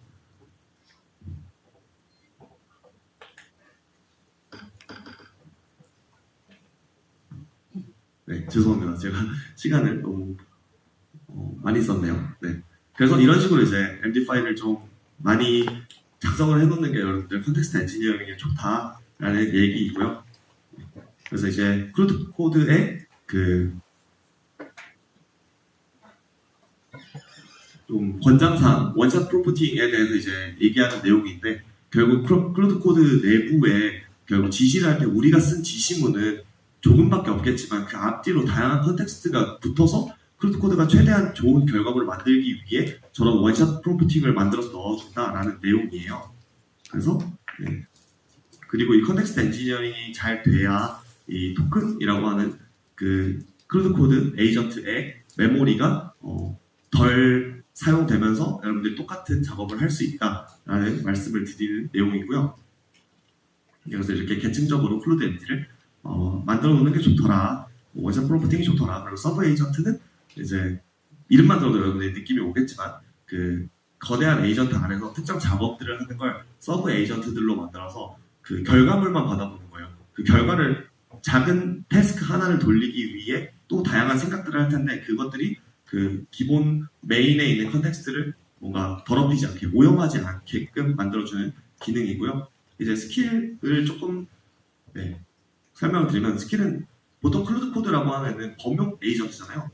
네, 죄송합니다. 제가 시간을 너무 많이 썼네요. 네. 그래서 이런 식으로 이제 MD 파일을 좀 많이 작성을 해놓는 게 여러분들 컨텍스트 엔지니어링에 좋다라는 얘기이고요. 그래서 이제 클로드 코드의 좀 권장상 원샷 프로포팅에 대해서 이제 얘기하는 내용인데 결국 클로드 코드 내부에 결국 지시를 할 때 우리가 쓴 지시문은 조금밖에 없겠지만 그 앞뒤로 다양한 컨텍스트가 붙어서 클로드 코드가 최대한 좋은 결과물을 만들기 위해 저런 원샷 프로포팅을 만들어서 넣어준다라는 내용이에요. 그래서 네. 그리고 이 컨텍스트 엔지니어링이 잘 돼야 이 토큰이라고 하는 클로드 코드 에이전트의 메모리가 덜 사용되면서 여러분들이 똑같은 작업을 할 수 있다라는 말씀을 드리는 내용이고요. 그래서 이렇게 계층적으로 클로드 MD를 만들어 놓는 게 좋더라. 원샷 프로포팅이 좋더라. 그리고 서브 에이전트는 이제 이름만 들어도 여러분들이 느낌이 오겠지만 거대한 에이전트 안에서 특정 작업들을 하는 걸 서브 에이전트들로 만들어서 그 결과물만 받아보는 거예요. 그 결과를 작은 태스크 하나를 돌리기 위해 또 다양한 생각들을 할 텐데 그것들이 기본 메인에 있는 컨텍스트를 뭔가 더럽히지 않게 오염하지 않게끔 만들어주는 기능이고요. 이제 스킬을 조금 설명을 드리면 스킬은 보통 클로드 코드라고 하면은 범용 에이전트잖아요.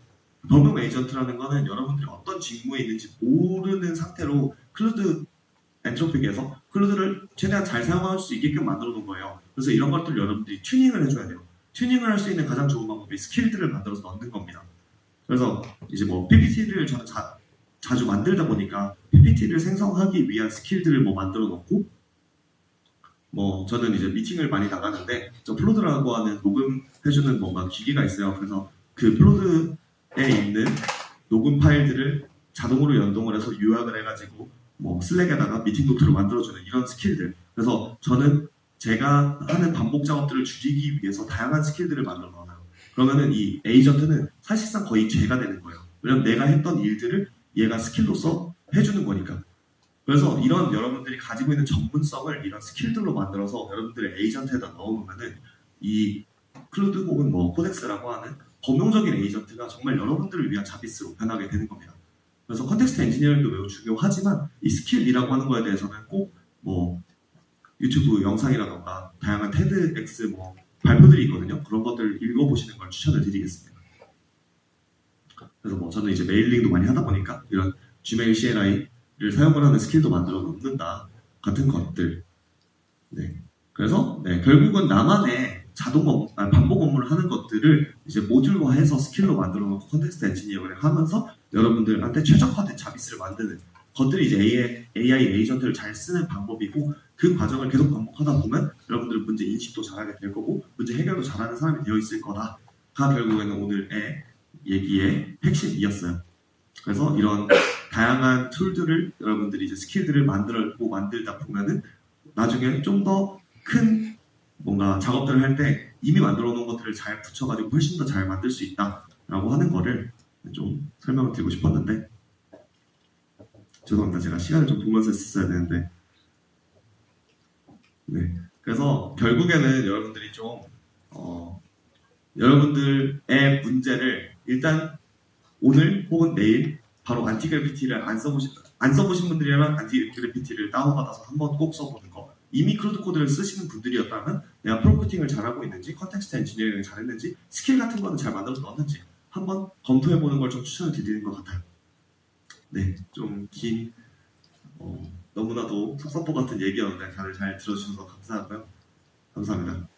범용 에이전트라는 거는 여러분들이 어떤 직무에 있는지 모르는 상태로 클로드 엔트로픽에서 클로드를 최대한 잘 사용할 수 있게끔 만들어 놓은 거예요. 그래서 이런 것들 여러분들이 튜닝을 해줘야 돼요. 튜닝을 할 수 있는 가장 좋은 방법이 스킬들을 만들어서 넣는 겁니다. 그래서 이제 뭐 PPT를 저는 자주 만들다 보니까 PPT를 생성하기 위한 스킬들을 만들어 놓고 저는 이제 미팅을 많이 나가는데 저 플로드라고 하는 녹음해주는 뭔가 기기가 있어요. 그래서 그 플로드에 있는 녹음 파일들을 자동으로 연동을 해서 요약을 해가지고 슬랙에다가 미팅 노트를 만들어주는 이런 스킬들. 그래서 저는 제가 하는 반복 작업들을 줄이기 위해서 다양한 스킬들을 만들어 놔요. 그러면은 이 에이전트는 사실상 거의 죄가 되는 거예요. 왜냐면 내가 했던 일들을 얘가 스킬로서 해주는 거니까. 그래서 이런 여러분들이 가지고 있는 전문성을 이런 스킬들로 만들어서 여러분들의 에이전트에다 넣어놓으면은 이 클로드 혹은 코덱스라고 하는 범용적인 에이전트가 정말 여러분들을 위한 자비스로 변하게 되는 겁니다. 그래서 컨텍스트 엔지니어링도 매우 중요하지만 이 스킬이라고 하는 거에 대해서는 꼭 유튜브 영상이라던가 다양한 TEDx 발표들이 있거든요. 그런 것들 읽어보시는 걸 추천을 드리겠습니다. 그래서 저는 이제 메일링도 많이 하다 보니까 이런 Gmail CLI를 사용을 하는 스킬도 만들어 놓는다 같은 것들. 네. 그래서 결국은 나만의 반복 업무를 하는 것들을 이제 모듈화해서 스킬로 만들어 놓고 컨텍스트 엔지니어링을 하면서 여러분들한테 최적화된 자비스를 만드는 것들이 이제 AI 에이전트를 잘 쓰는 방법이고 그 과정을 계속 반복하다 보면 여러분들은 문제 인식도 잘하게 될 거고 문제 해결도 잘하는 사람이 되어 있을 거다가 결국에는 오늘의 얘기의 핵심이었어요. 그래서 이런 다양한 툴들을 여러분들이 이제 스킬들을 만들다 보면은 나중에 좀 더 큰 뭔가 작업들을 할 때 이미 만들어 놓은 것들을 잘 붙여가지고 훨씬 더 잘 만들 수 있다라고 하는 거를 좀 설명을 드리고 싶었는데 죄송합니다. 제가 시간을 좀 보면서 했었어야 되는데 그래서 결국에는 여러분들이 좀 여러분들의 문제를 일단 오늘 혹은 내일 바로 안티그래피티를 안 써보신 분들이라면 안티그래피티를 다운받아서 한번 꼭 써보는 거. 이미 클로드 코드를 쓰시는 분들이었다면 내가 프로포팅을 잘하고 있는지 컨텍스트 엔지니어링을 잘했는지 스킬 같은 거는 잘 만들어서 넣었는지 한번 검토해보는 걸 좀 추천을 드리는 것 같아요. 네, 좀 긴 너무나도 속사포 같은 얘기였는데 다들 잘 들어주셔서 감사하고요. 감사합니다.